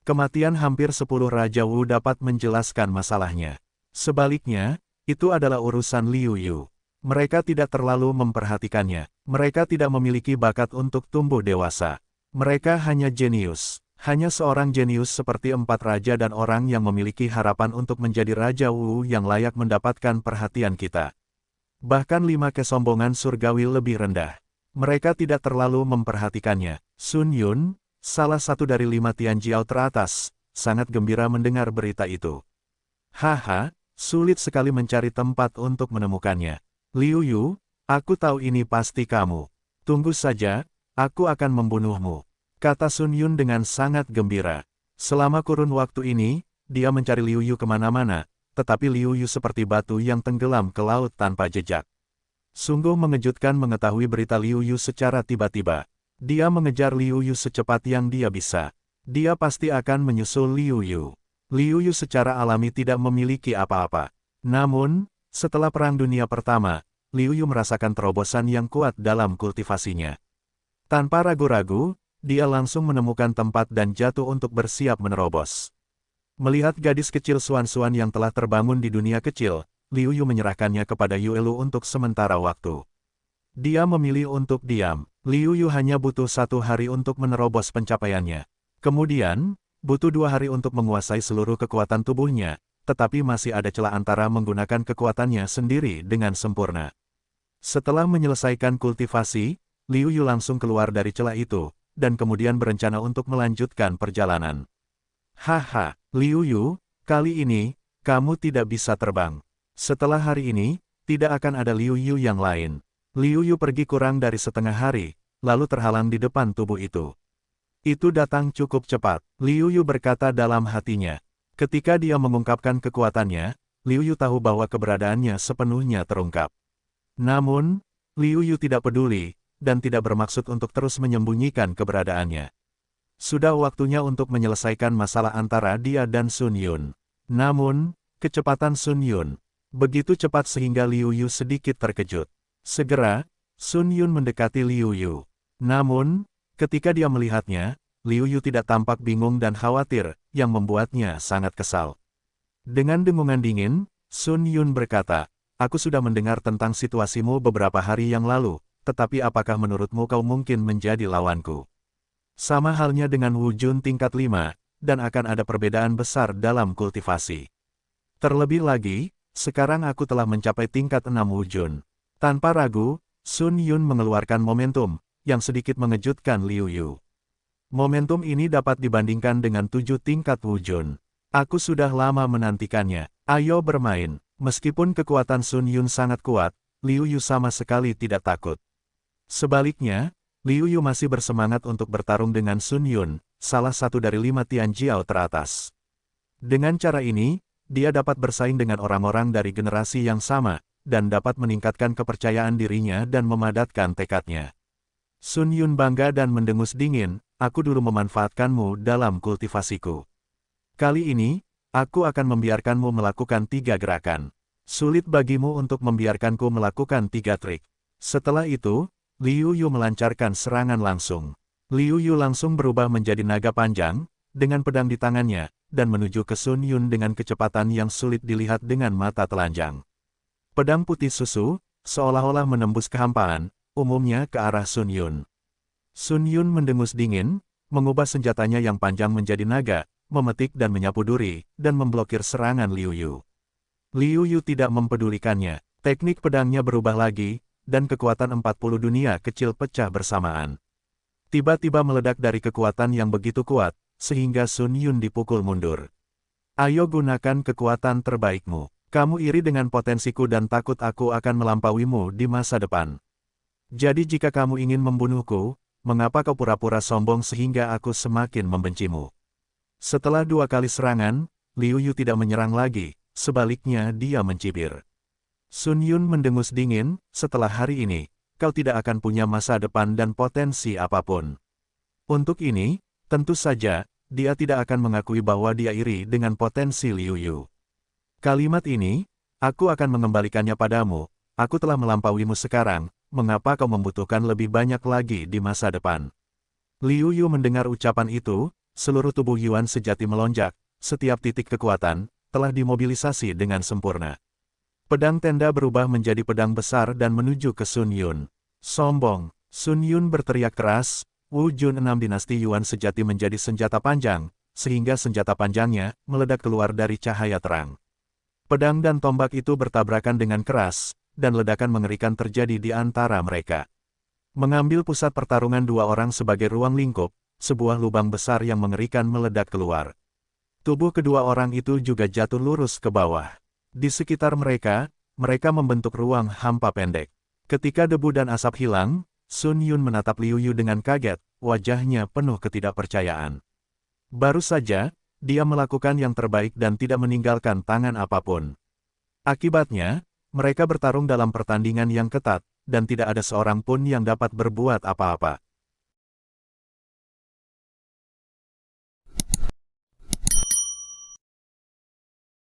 Kematian hampir 10 Raja Wu dapat menjelaskan masalahnya. Sebaliknya, itu adalah urusan Liu Yu. Mereka tidak terlalu memperhatikannya. Mereka tidak memiliki bakat untuk tumbuh dewasa. Mereka hanya jenius. Hanya seorang jenius seperti 4 raja dan orang yang memiliki harapan untuk menjadi Raja Wu yang layak mendapatkan perhatian kita. Bahkan 5 kesombongan surgawi lebih rendah. Mereka tidak terlalu memperhatikannya. Sun Yun, salah satu dari 5 Tianjiao teratas, sangat gembira mendengar berita itu. Haha, sulit sekali mencari tempat untuk menemukannya. Liu Yu, aku tahu ini pasti kamu. Tunggu saja, aku akan membunuhmu, kata Sun Yun dengan sangat gembira. Selama kurun waktu ini, dia mencari Liu Yu kemana-mana, tetapi Liu Yu seperti batu yang tenggelam ke laut tanpa jejak. Sungguh mengejutkan mengetahui berita Liu Yu secara tiba-tiba. Dia mengejar Liu Yu secepat yang dia bisa. Dia pasti akan menyusul Liu Yu. Liu Yu secara alami tidak memiliki apa-apa. Namun, setelah Perang Dunia Pertama, Liu Yu merasakan terobosan yang kuat dalam kultivasinya. Tanpa ragu-ragu, dia langsung menemukan tempat dan jatuh untuk bersiap menerobos. Melihat gadis kecil Xuan-Xuan yang telah terbangun di dunia kecil, Liu Yu menyerahkannya kepada Yue Lu untuk sementara waktu. Dia memilih untuk diam. Liu Yu hanya butuh 1 hari untuk menerobos pencapaiannya. Kemudian, butuh 2 hari untuk menguasai seluruh kekuatan tubuhnya, tetapi masih ada celah antara menggunakan kekuatannya sendiri dengan sempurna. Setelah menyelesaikan kultivasi, Liu Yu langsung keluar dari celah itu, dan kemudian berencana untuk melanjutkan perjalanan. Haha, Liu Yu, kali ini, kamu tidak bisa terbang. Setelah hari ini, tidak akan ada Liu Yu yang lain. Liu Yu pergi kurang dari setengah hari, lalu terhalang di depan tubuh itu. Itu datang cukup cepat, Liu Yu berkata dalam hatinya. Ketika dia mengungkapkan kekuatannya, Liu Yu tahu bahwa keberadaannya sepenuhnya terungkap. Namun, Liu Yu tidak peduli, dan tidak bermaksud untuk terus menyembunyikan keberadaannya. Sudah waktunya untuk menyelesaikan masalah antara dia dan Sun Yun. Namun, kecepatan Sun Yun begitu cepat sehingga Liu Yu sedikit terkejut. Segera, Sun Yun mendekati Liu Yu. Namun, ketika dia melihatnya, Liu Yu tidak tampak bingung dan khawatir, yang membuatnya sangat kesal. Dengan dengungan dingin, Sun Yun berkata, "Aku sudah mendengar tentang situasimu beberapa hari yang lalu, tetapi apakah menurutmu kau mungkin menjadi lawanku? Sama halnya dengan Wu Jun tingkat 5, dan akan ada perbedaan besar dalam kultivasi. Terlebih lagi, sekarang aku telah mencapai tingkat 6 Wu Jun." Tanpa ragu, Sun Yun mengeluarkan momentum, yang sedikit mengejutkan Liu Yu. Momentum ini dapat dibandingkan dengan 7 tingkat Wu Jun. Aku sudah lama menantikannya. Ayo bermain. Meskipun kekuatan Sun Yun sangat kuat, Liu Yu sama sekali tidak takut. Sebaliknya, Liu Yu masih bersemangat untuk bertarung dengan Sun Yun, salah satu dari 5 Tianjiao teratas. Dengan cara ini, dia dapat bersaing dengan orang-orang dari generasi yang sama, dan dapat meningkatkan kepercayaan dirinya dan memadatkan tekadnya. Sun Yun bangga dan mendengus dingin, "Aku dulu memanfaatkanmu dalam kultivasiku. Kali ini, aku akan membiarkanmu melakukan 3 gerakan. Sulit bagimu untuk membiarkanku melakukan 3 trik." Setelah itu, Liu Yu melancarkan serangan langsung. Liu Yu langsung berubah menjadi naga panjang, dengan pedang di tangannya, dan menuju ke Sun Yun dengan kecepatan yang sulit dilihat dengan mata telanjang. Pedang putih susu, seolah-olah menembus kehampaan, umumnya ke arah Sun Yun. Sun Yun mendengus dingin, mengubah senjatanya yang panjang menjadi naga, memetik dan menyapu duri, dan memblokir serangan Liu Yu. Liu Yu tidak mempedulikannya, teknik pedangnya berubah lagi, dan kekuatan 40 dunia kecil pecah bersamaan. Tiba-tiba meledak dari kekuatan yang begitu kuat, sehingga Sun Yun dipukul mundur. Ayo gunakan kekuatan terbaikmu. Kamu iri dengan potensiku dan takut aku akan melampauimu di masa depan. Jadi jika kamu ingin membunuhku, mengapa kau pura-pura sombong sehingga aku semakin membencimu? Setelah 2 kali serangan, Liu Yu tidak menyerang lagi, sebaliknya dia mencibir. Sun Yun mendengus dingin, setelah hari ini, kau tidak akan punya masa depan dan potensi apapun. Untuk ini, tentu saja, dia tidak akan mengakui bahwa dia iri dengan potensi Liu Yu. Kalimat ini, aku akan mengembalikannya padamu, aku telah melampauimu sekarang, mengapa kau membutuhkan lebih banyak lagi di masa depan? Liu Yu mendengar ucapan itu, seluruh tubuh Yuan sejati melonjak, setiap titik kekuatan, telah dimobilisasi dengan sempurna. Pedang tenda berubah menjadi pedang besar dan menuju ke Sun Yun. Sombong, Sun Yun berteriak keras, Wu Jun 6 dinasti Yuan sejati menjadi senjata panjang, sehingga senjata panjangnya meledak keluar dari cahaya terang. Pedang dan tombak itu bertabrakan dengan keras, dan ledakan mengerikan terjadi di antara mereka. Mengambil pusat pertarungan 2 orang sebagai ruang lingkup, sebuah lubang besar yang mengerikan meledak keluar. Tubuh kedua orang itu juga jatuh lurus ke bawah. Di sekitar mereka, mereka membentuk ruang hampa pendek. Ketika debu dan asap hilang, Sun Yun menatap Liu Yu dengan kaget, wajahnya penuh ketidakpercayaan. Baru saja, dia melakukan yang terbaik dan tidak meninggalkan tangan apapun. Akibatnya, mereka bertarung dalam pertandingan yang ketat, dan tidak ada seorang pun yang dapat berbuat apa-apa.